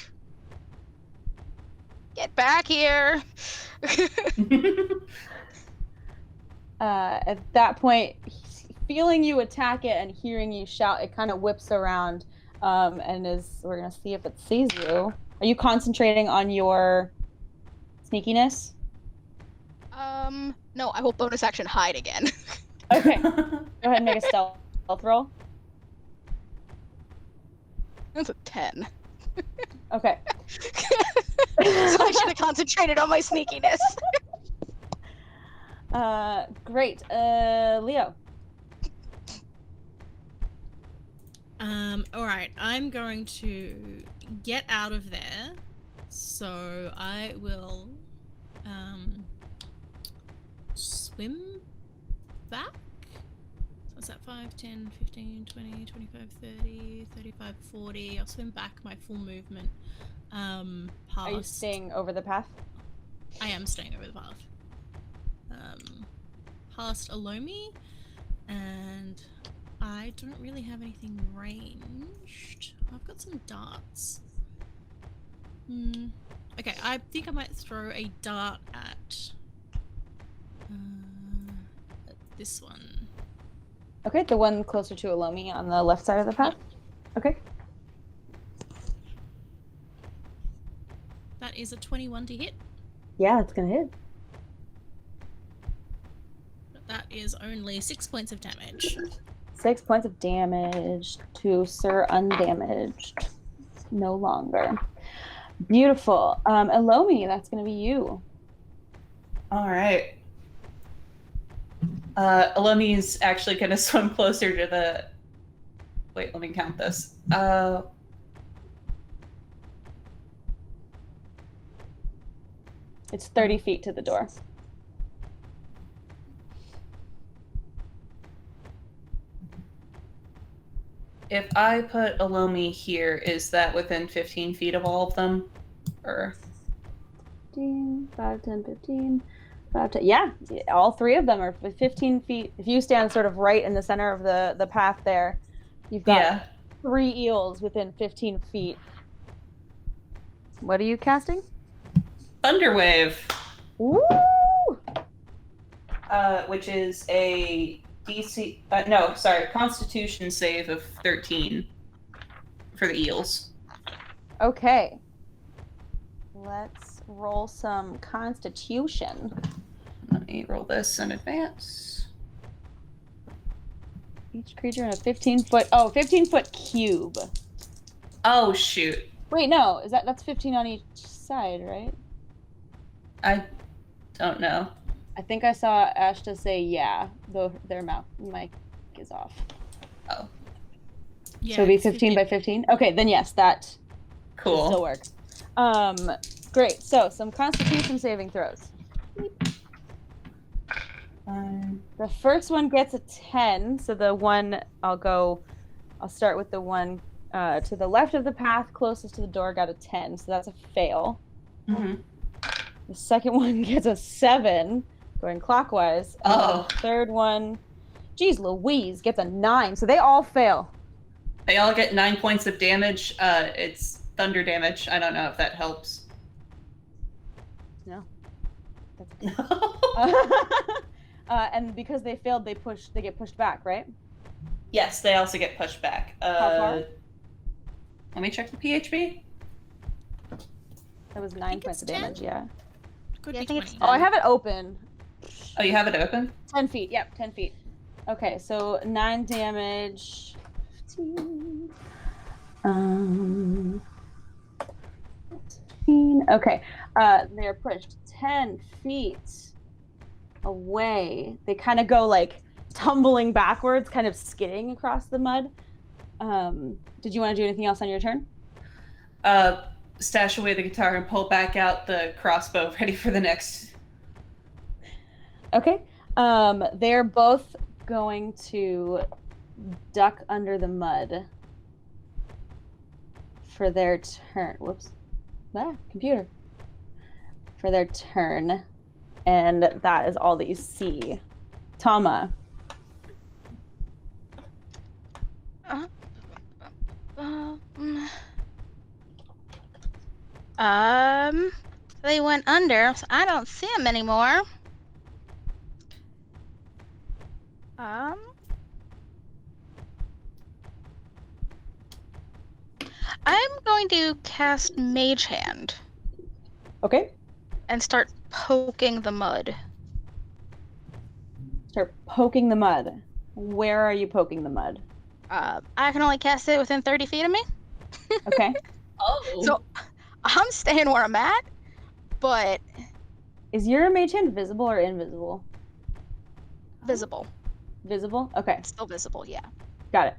get back here. At that point, feeling you attack it and hearing you shout, it kind of whips around, and we're gonna see if it sees you. Are you concentrating on your sneakiness? No, I will bonus action hide again. Okay. Go ahead and make a stealth roll. That's a 10. Okay. So I should have concentrated on my sneakiness. Great. Leo. All right, I'm going to get out of there. So I will swim back. So what's that? 5, 10, 15, 20, 25, 30, 35, 40. I'll swim back my full movement. Past. Are you staying over the path? I am staying over the path. Past Elomi, and I don't really have anything ranged. I've got some darts. Okay, I think I might throw a dart at this one. Okay, the one closer to Elomi on the left side of the path? Okay. That is a 21 to hit. Yeah, it's gonna hit. But that is only 6 points of damage. 6 points of damage to Sir Undamaged. No longer. Beautiful. Elomi, that's going to be you. All right. Elomi's actually going to swim closer to the... Wait, let me count this. It's 30 feet to the door. If I put Elomi here, is that within 15 feet of all of them? Or 15, 5, 10, 15, 5, 10. Yeah, all three of them are 15 feet. If you stand sort of right in the center of the path there, you've got 3 eels within 15 feet. What are you casting? Thunderwave. Woo! Which is a DC... Constitution save of 13 for the eels. Okay. Let's roll some Constitution. Let me roll this in advance. Each creature in a 15-foot cube. Oh, shoot. Wait, no. That's 15 on each side, right? I don't know. I think I saw Ashta say yeah, though their mic is off. Oh. Yeah, so it'll be 15 by 15? Okay, then yes, that cool. Still works. Great. So some Constitution saving throws. The first one gets a 10. So the one I'll start with the one to the left of the path closest to the door got a 10. So that's a fail. Mm-hmm. The second one gets a 7, going clockwise. And the third one, geez Louise, gets a 9. So they all fail. They all get 9 points of damage. It's thunder damage. I don't know if that helps. No. No. And because they failed, they get pushed back, right? Yes, they also get pushed back. How far? Let me check the PHB. That was 9 points of damage, yeah. Could Yeah, be I think it's 20. Oh, I have it open. Oh, you have it open? 10 feet, yep, 10 feet. Okay, so 9 damage. 15. 15. Okay, they're pushed 10 feet away. They kind of go like tumbling backwards, kind of skidding across the mud. Did you want to do anything else on your turn? Stash away the guitar and pull back out the crossbow, ready for the next. Okay. They're both going to duck under the mud for their turn. Whoops. Computer. For their turn. And that is all that you see. Thauma. They went under, so I don't see them anymore. I'm going to cast Mage Hand Okay. and start poking the mud. Start poking the mud. Where are you poking the mud? I can only cast it within 30 feet of me. Okay. Oh. So I'm staying where I'm at, but Is your mage hand visible or invisible? visible. Visible? Okay. Still visible, yeah. Got it.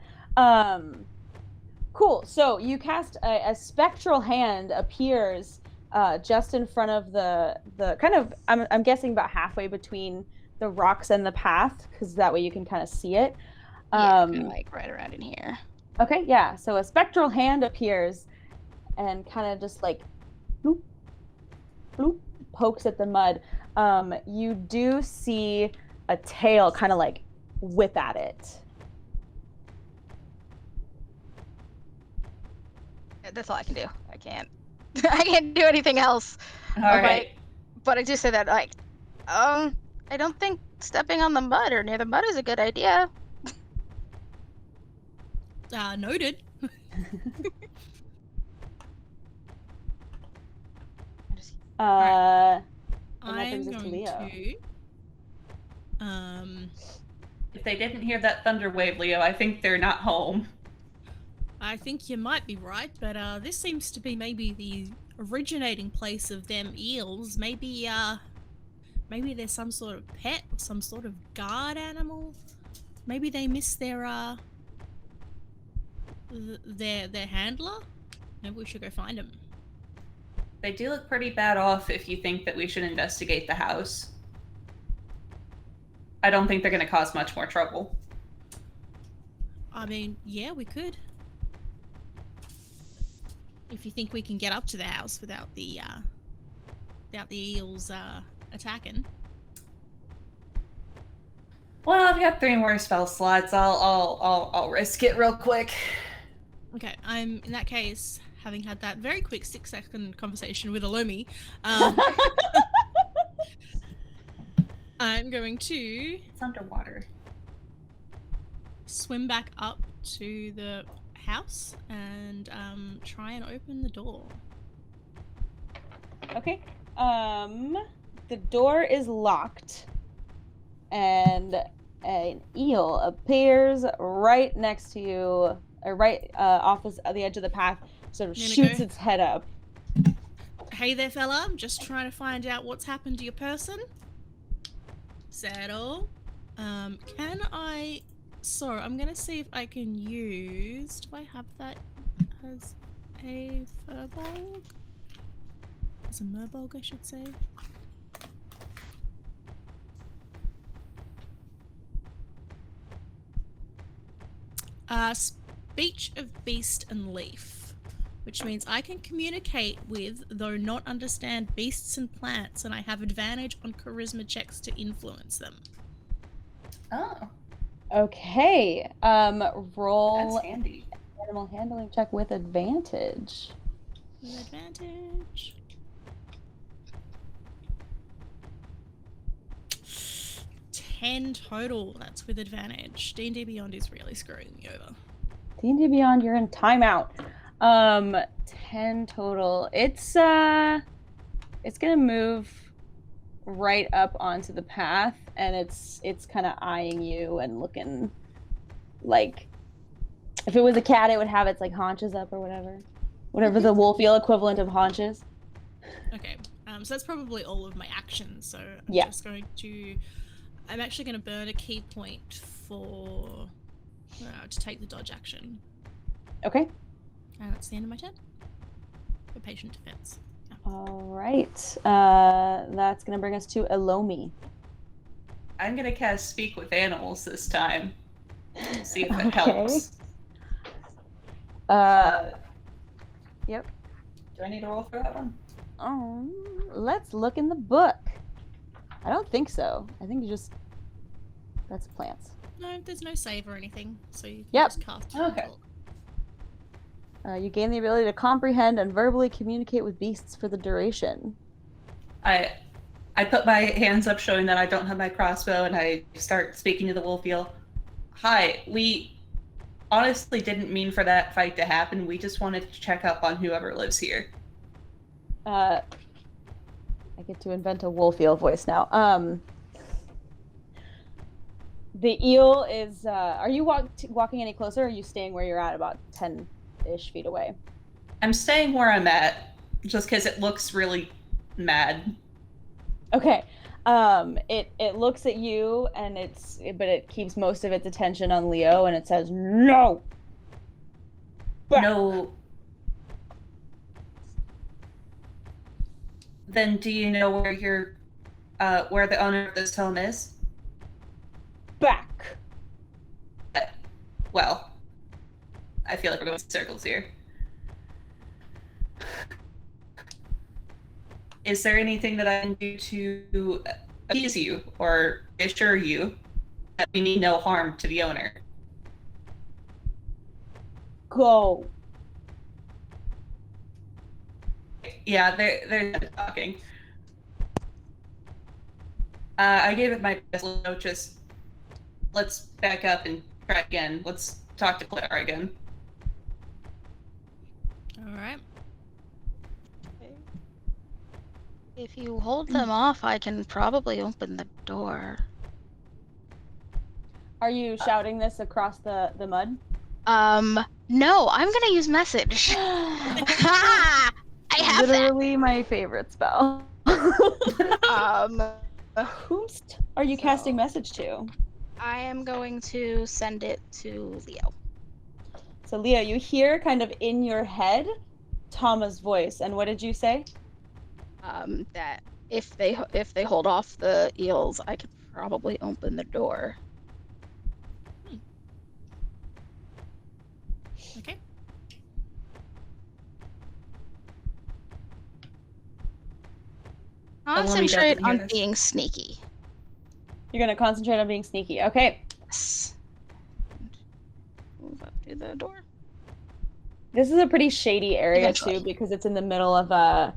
Cool. So you cast a spectral hand appears just in front of the kind of I'm guessing about halfway between the rocks and the path, because that way you can kind of see it. Yeah, kinda like right around in here. Okay, yeah. So a spectral hand appears and kind of just like bloop, bloop, pokes at the mud. You do see a tail kind of like whip at it. That's all I can do. I can't do anything else. All right. But I just said that I don't think stepping on the mud or near the mud is a good idea. Noted. And that I'm brings us to going Leo. to If they didn't hear that thunder wave, Leo, I think they're not home. I think you might be right, but this seems to be maybe the originating place of them eels. Maybe there's some sort of pet or some sort of guard animal. Maybe they miss their handler. Maybe we should go find them. They do look pretty bad off if you think that we should investigate the house. I don't think they're going to cause much more trouble. I mean, yeah, we could. If you think we can get up to the house without the eels attacking. Well, I've got 3 more spell slots. I'll risk it real quick. Okay, I'm in that case, having had that very quick 6-second conversation with Elomi, I'm going to It's underwater. swim back up to the house and try and open the door. Okay. The door is locked, and an eel appears right next to you, or right off the edge of the path. Sort of shoots its head up. Hey there, fella. I'm just trying to find out what's happened to your person. Settle. Can I... So, I'm gonna see if I can use... Do I have that as a furbolg? As a merbolg, I should say. Speech of beast and leaf, which means I can communicate with, though not understand, beasts and plants, and I have advantage on charisma checks to influence them. Oh, Okay. Roll that's handy. animal handling check with advantage. With advantage. 10 total. That's with advantage. D&D Beyond is really screwing me over. D&D Beyond, you're in timeout. 10 total. It's gonna move right up onto the path, and it's kind of eyeing you and looking like, if it was a cat, it would have its like haunches up or whatever the wolf-eel equivalent of haunches. Okay. So that's probably all of my actions. So I'm Yeah. just going to... I'm actually going to burn a key point for... to take the dodge action. Okay. And that's the end of my turn. For patient defense. Yeah. All right. That's gonna bring us to Elomi. I'm gonna cast Speak with Animals this time. See if it Okay. helps. Yep. Do I need to roll for that one? Let's look in the book. I don't think so. I think that's plants. No, there's no save or anything, so you can Yep. just cast it. Okay. You gain the ability to comprehend and verbally communicate with beasts for the duration. I put my hands up showing that I don't have my crossbow, and I start speaking to the wolf-eel. Hi, we honestly didn't mean for that fight to happen. We just wanted to check up on whoever lives here. I get to invent a wolf-eel voice now. The eel is... are you walking any closer, or are you staying where you're at, about 10-ish feet away? I'm staying where I'm at, just because it looks really mad. Okay. It looks at you, and but it keeps most of its attention on Leo, and it says, "No! Back." No. Then do you know where where the owner of this home is? Back. Well, I feel like we're going in circles here. Is there anything that I can do to appease you or assure you that we mean no harm to the owner? Go. Yeah, they're talking. I gave it my best note, just let's back up and try again. Let's talk to Clara again. Alright. If you hold them off, I can probably open the door. Are you shouting this across the mud? No, I'm gonna use message. Ha! I have Literally my favorite spell. that. Whomst are you casting message to? I am going to send it to Leo. So Leo, you hear kind of in your head Thauma's voice, and what did you say? That if they hold off the eels, I could probably open the door. Okay. Concentrate doesn't hear on this. being sneaky. You're gonna concentrate on being sneaky. Okay. Yes. Move up to the door. This is a pretty shady area Eventually. too, because it's in the middle of a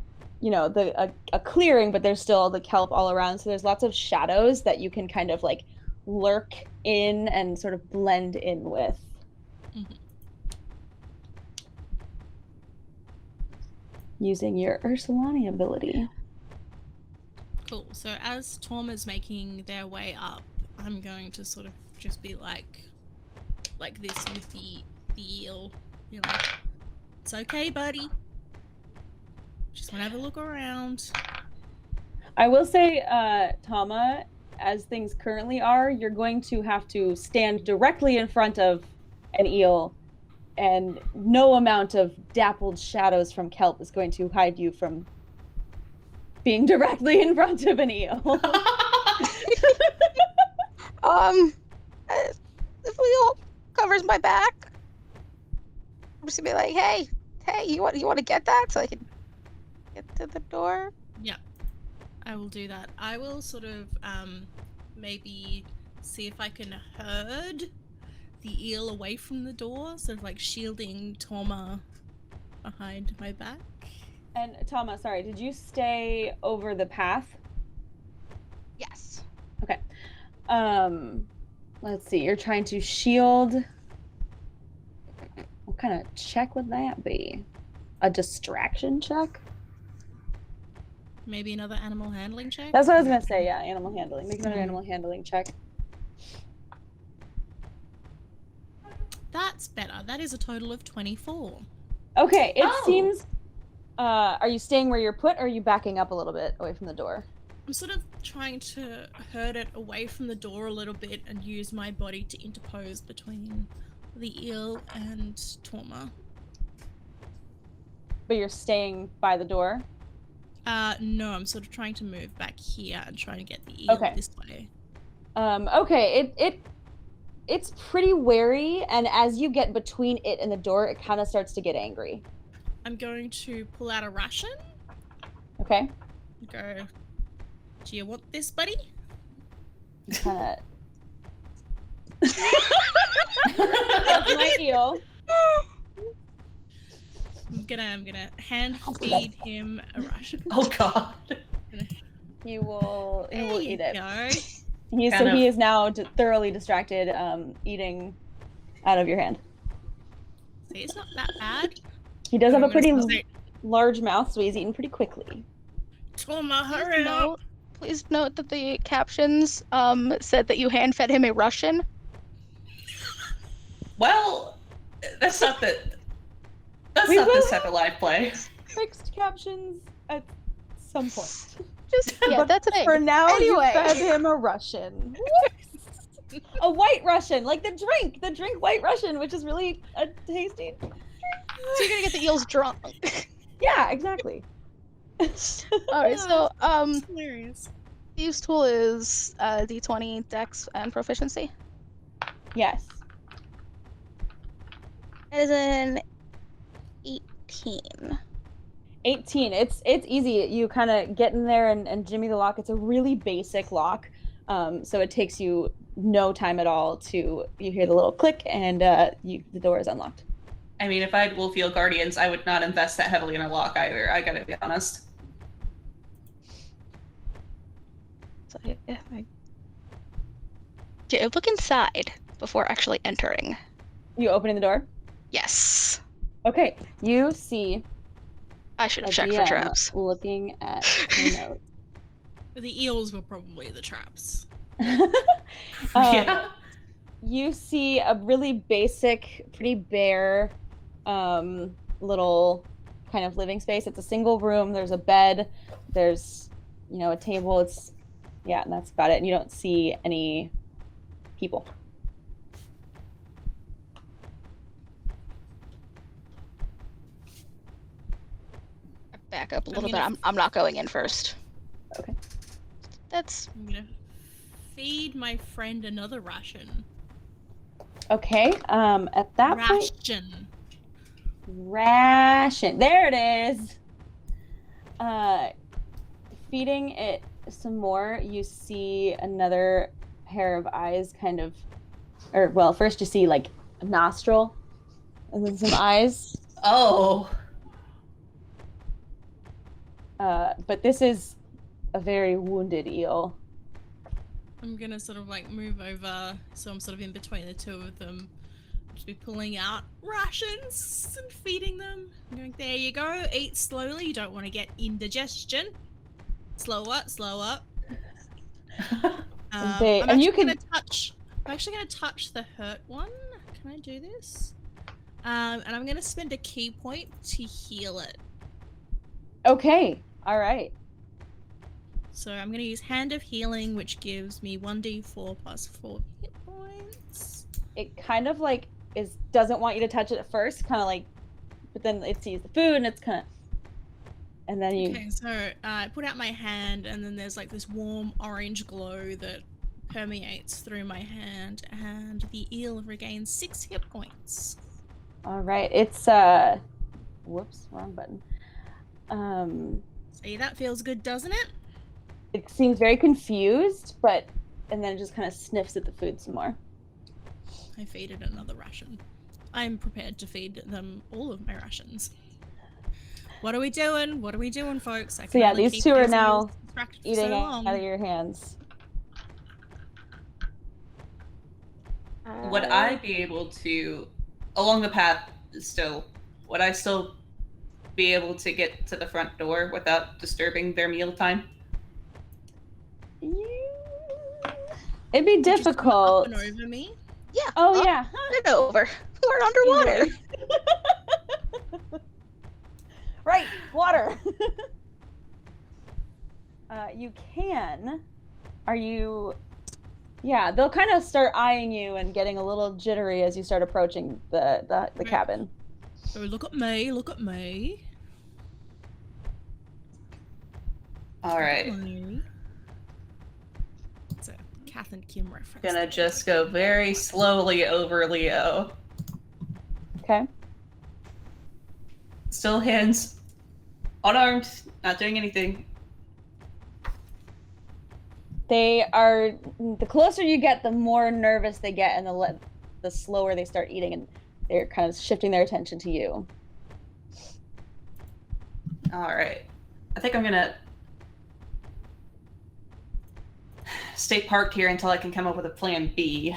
clearing, but there's still the kelp all around. So there's lots of shadows that you can kind of like lurk in and sort of blend in with. Mhm. Using your Ursulani ability. Cool. So as Tauma's making their way up, I'm going to sort of just be like this with the eel. You know, it's okay, buddy. Just want to have a look around. I will say, Thauma, as things currently are, you're going to have to stand directly in front of an eel, and no amount of dappled shadows from kelp is going to hide you from being directly in front of an eel. If Leo covers my back, I'm just gonna be like, hey, you want to get that so I can get to the door? Yeah, I will do that. I will sort of maybe see if I can herd the eel away from the door, sort of like shielding Thauma behind my back. And Thauma, sorry, did you stay over the path? Yes. Okay. Let's see. You're trying to shield. What kind of check would that be? A distraction check? Maybe another animal handling check? That's what I was gonna say. Yeah, animal handling. Make another animal handling check. That's better. That is a total of 24. Okay. It Oh. seems. Are you staying where you're put, or are you backing up a little bit away from the door? I'm sort of trying to herd it away from the door a little bit and use my body to interpose between the eel and Thauma. But you're staying by the door. No, I'm sort of trying to move back here and trying to get the eel Okay. this way. Okay. It's pretty wary, and as you get between it and the door, it kind of starts to get angry. I'm going to pull out a ration. Okay. Go. Do you want this, buddy? Kind of. That's my eel. I'm gonna hand feed him a ration. Oh god. He will eat it. Go. He is now thoroughly distracted, eating out of your hand. See, it's not that bad. He does have a pretty Say, large mouth, so he's eating pretty quickly. Thauma, hurry up! Please note that the captions said that you hand fed him a Russian. Well, that's not the. That's We not will this type of live play. Fixed captions at some point. Just But that's an For now, Anyway. you fed him a Russian. A white Russian, like the drink white Russian, which is really tasty. So you're gonna get the eels drunk. Yeah, exactly. Alright, so It's hilarious. Thieves' tool is D20 Dex and proficiency. Yes. That is an 18. 18. It's easy. You kind of get in there and jimmy the lock. It's a really basic lock, so it takes you no time at all to. You hear the little click, and the door is unlocked. I mean, if I had wolf-eel guardians, I would not invest that heavily in a lock either. I gotta be honest. So yeah, look inside before actually entering. You opening the door? Yes. Okay. You see. I should a have checked for DM traps. Looking at the notes. The eels were probably the traps. Yeah. You see a really basic, pretty bare little kind of living space. It's a single room. There's a bed. There's, a table. And that's about it. And you don't see any people. Back up a little bit. I'm not going in first. Okay. I'm gonna feed my friend another ration. Okay. At that point. Ration. There it is. Feeding it some more, you see another pair of eyes first you see like a nostril and then some eyes. Oh. But this is a very wounded eel. I'm gonna sort of like move over, so I'm sort of in between the two of them. Just be pulling out rations and feeding them. I'm going, there you go, eat slowly, you don't want to get indigestion. Slower. I'm actually gonna touch the hurt one. Can I do this? And I'm gonna spend a key point to heal it. Okay. All right. So I'm gonna use Hand of Healing, which gives me 1d4 plus 4 hit points. It kind of like doesn't want you to touch it at first, kind of like, but then it sees the food and it's kind of, and then you. Okay, so I put out my hand, and then there's like this warm orange glow that permeates through my hand, and the eel regains 6 hit points. All right, it's whoops, wrong button. See, that feels good, doesn't it? It seems very confused, and then it just kind of sniffs at the food some more. I feed it another ration. I'm prepared to feed them all of my rations. What are we doing? What are we doing, folks? So yeah, these two are now eating out of your hands. Would I be able to, along the path still, would I still be able to get to the front door without disturbing their mealtime? It'd be difficult. Just up and over me? Yeah. Oh yeah. It over. We're underwater. Right, water. You can. Are you? Yeah, they'll kind of start eyeing you and getting a little jittery as you start approaching the cabin. So look at me. Look at me. All right. It's a Kath and Kim reference. Gonna just go very slowly over Leo. Okay. Still hands unarmed, not doing anything. They are, the closer you get, the more nervous they get, and the slower they start eating, and they're kind of shifting their attention to you. All right. I think I'm gonna stay parked here until I can come up with a plan B.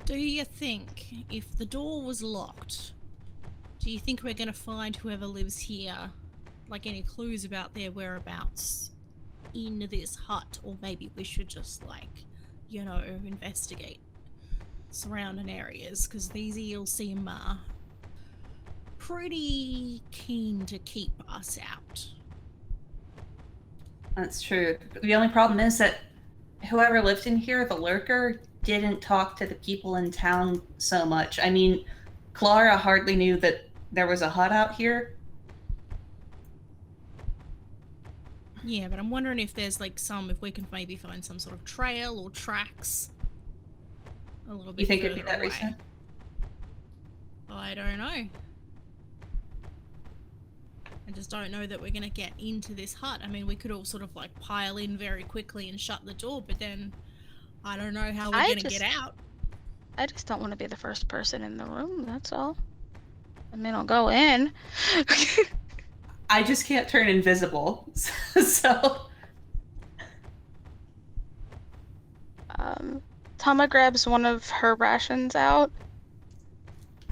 Do you think if the door was locked, do you think we're going to find whoever lives here, like any clues about their whereabouts in this hut? Or maybe we should just investigate surrounding areas, because these eels seem pretty keen to keep us out. That's true. The only problem is that whoever lived in here, the lurker, didn't talk to the people in town so much. I mean, Clara hardly knew that there was a hut out here. Yeah, but I'm wondering if there's if we can maybe find some sort of trail or tracks a little bit. You think it'd be further that away. recent? I don't know. I just don't know that we're gonna get into this hut. I mean, we could all sort of pile in very quickly and shut the door, but then I don't know how we're gonna get out. I just don't want to be the first person in the room, that's all. I mean, I'll go in. I just can't turn invisible, so... Thauma grabs one of her rations out,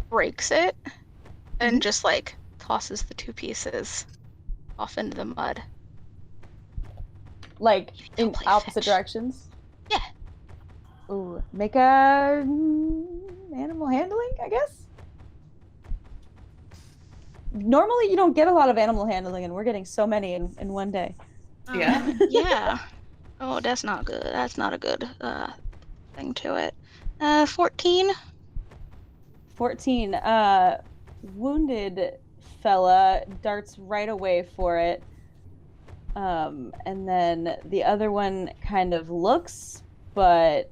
breaks it, and just tosses the 2 pieces off into the mud. In opposite directions? Yeah. Ooh, make a animal handling, I guess. Normally, you don't get a lot of animal handling, and we're getting so many in one day. Yeah. Yeah. Oh, that's not good. That's not a good thing to it. 14. 14. Wounded fella darts right away for it. And then the other one kind of looks, and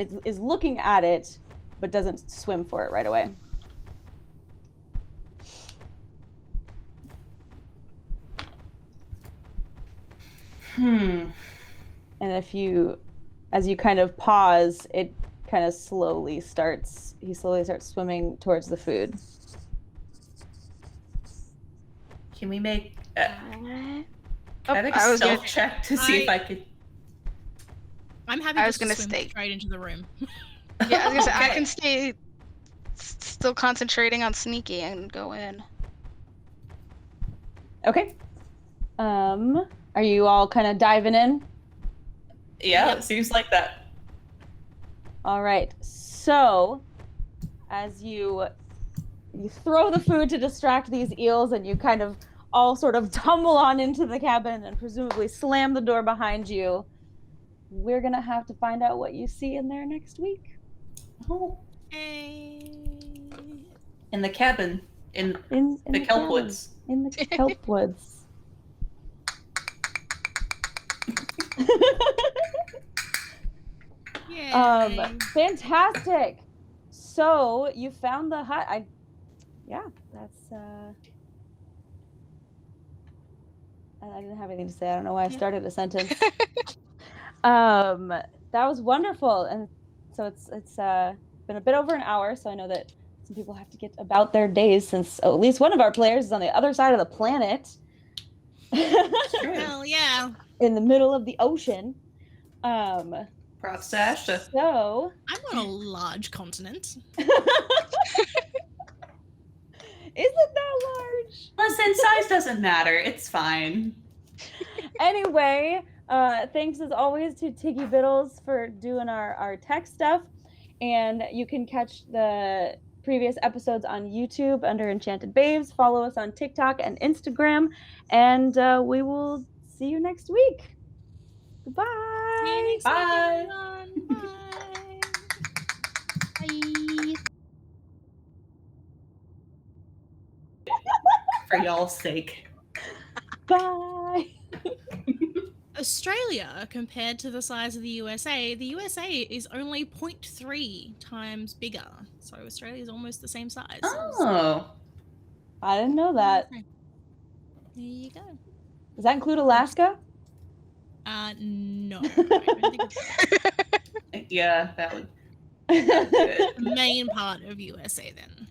it is looking at it, but doesn't swim for it right away. And as you kind of pause, it kind of slowly starts swimming towards the food. Can we make I a was stealth gonna- check to see if I could? I'm happy I was just gonna to swim stay- straight into the room. Yeah, I was gonna say, I Okay. can stay still concentrating on sneaky and go in. Okay. Are you all kind of diving in? Yeah, Yep. it seems like that. All right. So, as you throw the food to distract these eels, and you kind of all sort of tumble on into the cabin and presumably slam the door behind you, we're gonna have to find out what you see in there next week. Oh, Hey. in the cabin, in In the kelp cabin, woods. in the kelp woods. Yeah. Fantastic. So you found the hut. That's I didn't have anything to say. I don't know why I started a sentence. That was wonderful. And so it's been a bit over an hour, so I know that some people have to get about their days, since at least one of our players is on the other side of the planet. True. Hell yeah. In the middle of the ocean. Props to Ashta. So I'm on a large continent. isn't that large? Listen, size doesn't matter. It's fine. Anyway, thanks as always to Tiggy Biddles for doing our tech stuff. And you can catch the previous episodes on YouTube under Enchanted Babes. Follow us on TikTok and Instagram. And we will see you next week. Goodbye. See you next Bye. week, everyone. Bye. Bye. For y'all's sake. Bye. Australia, compared to the size of the USA is only 0.3 times bigger. So Australia is almost the same size. Oh. I didn't know that. There you go. Does that include Alaska? No. I don't think it's Yeah, that would. the main part of USA then.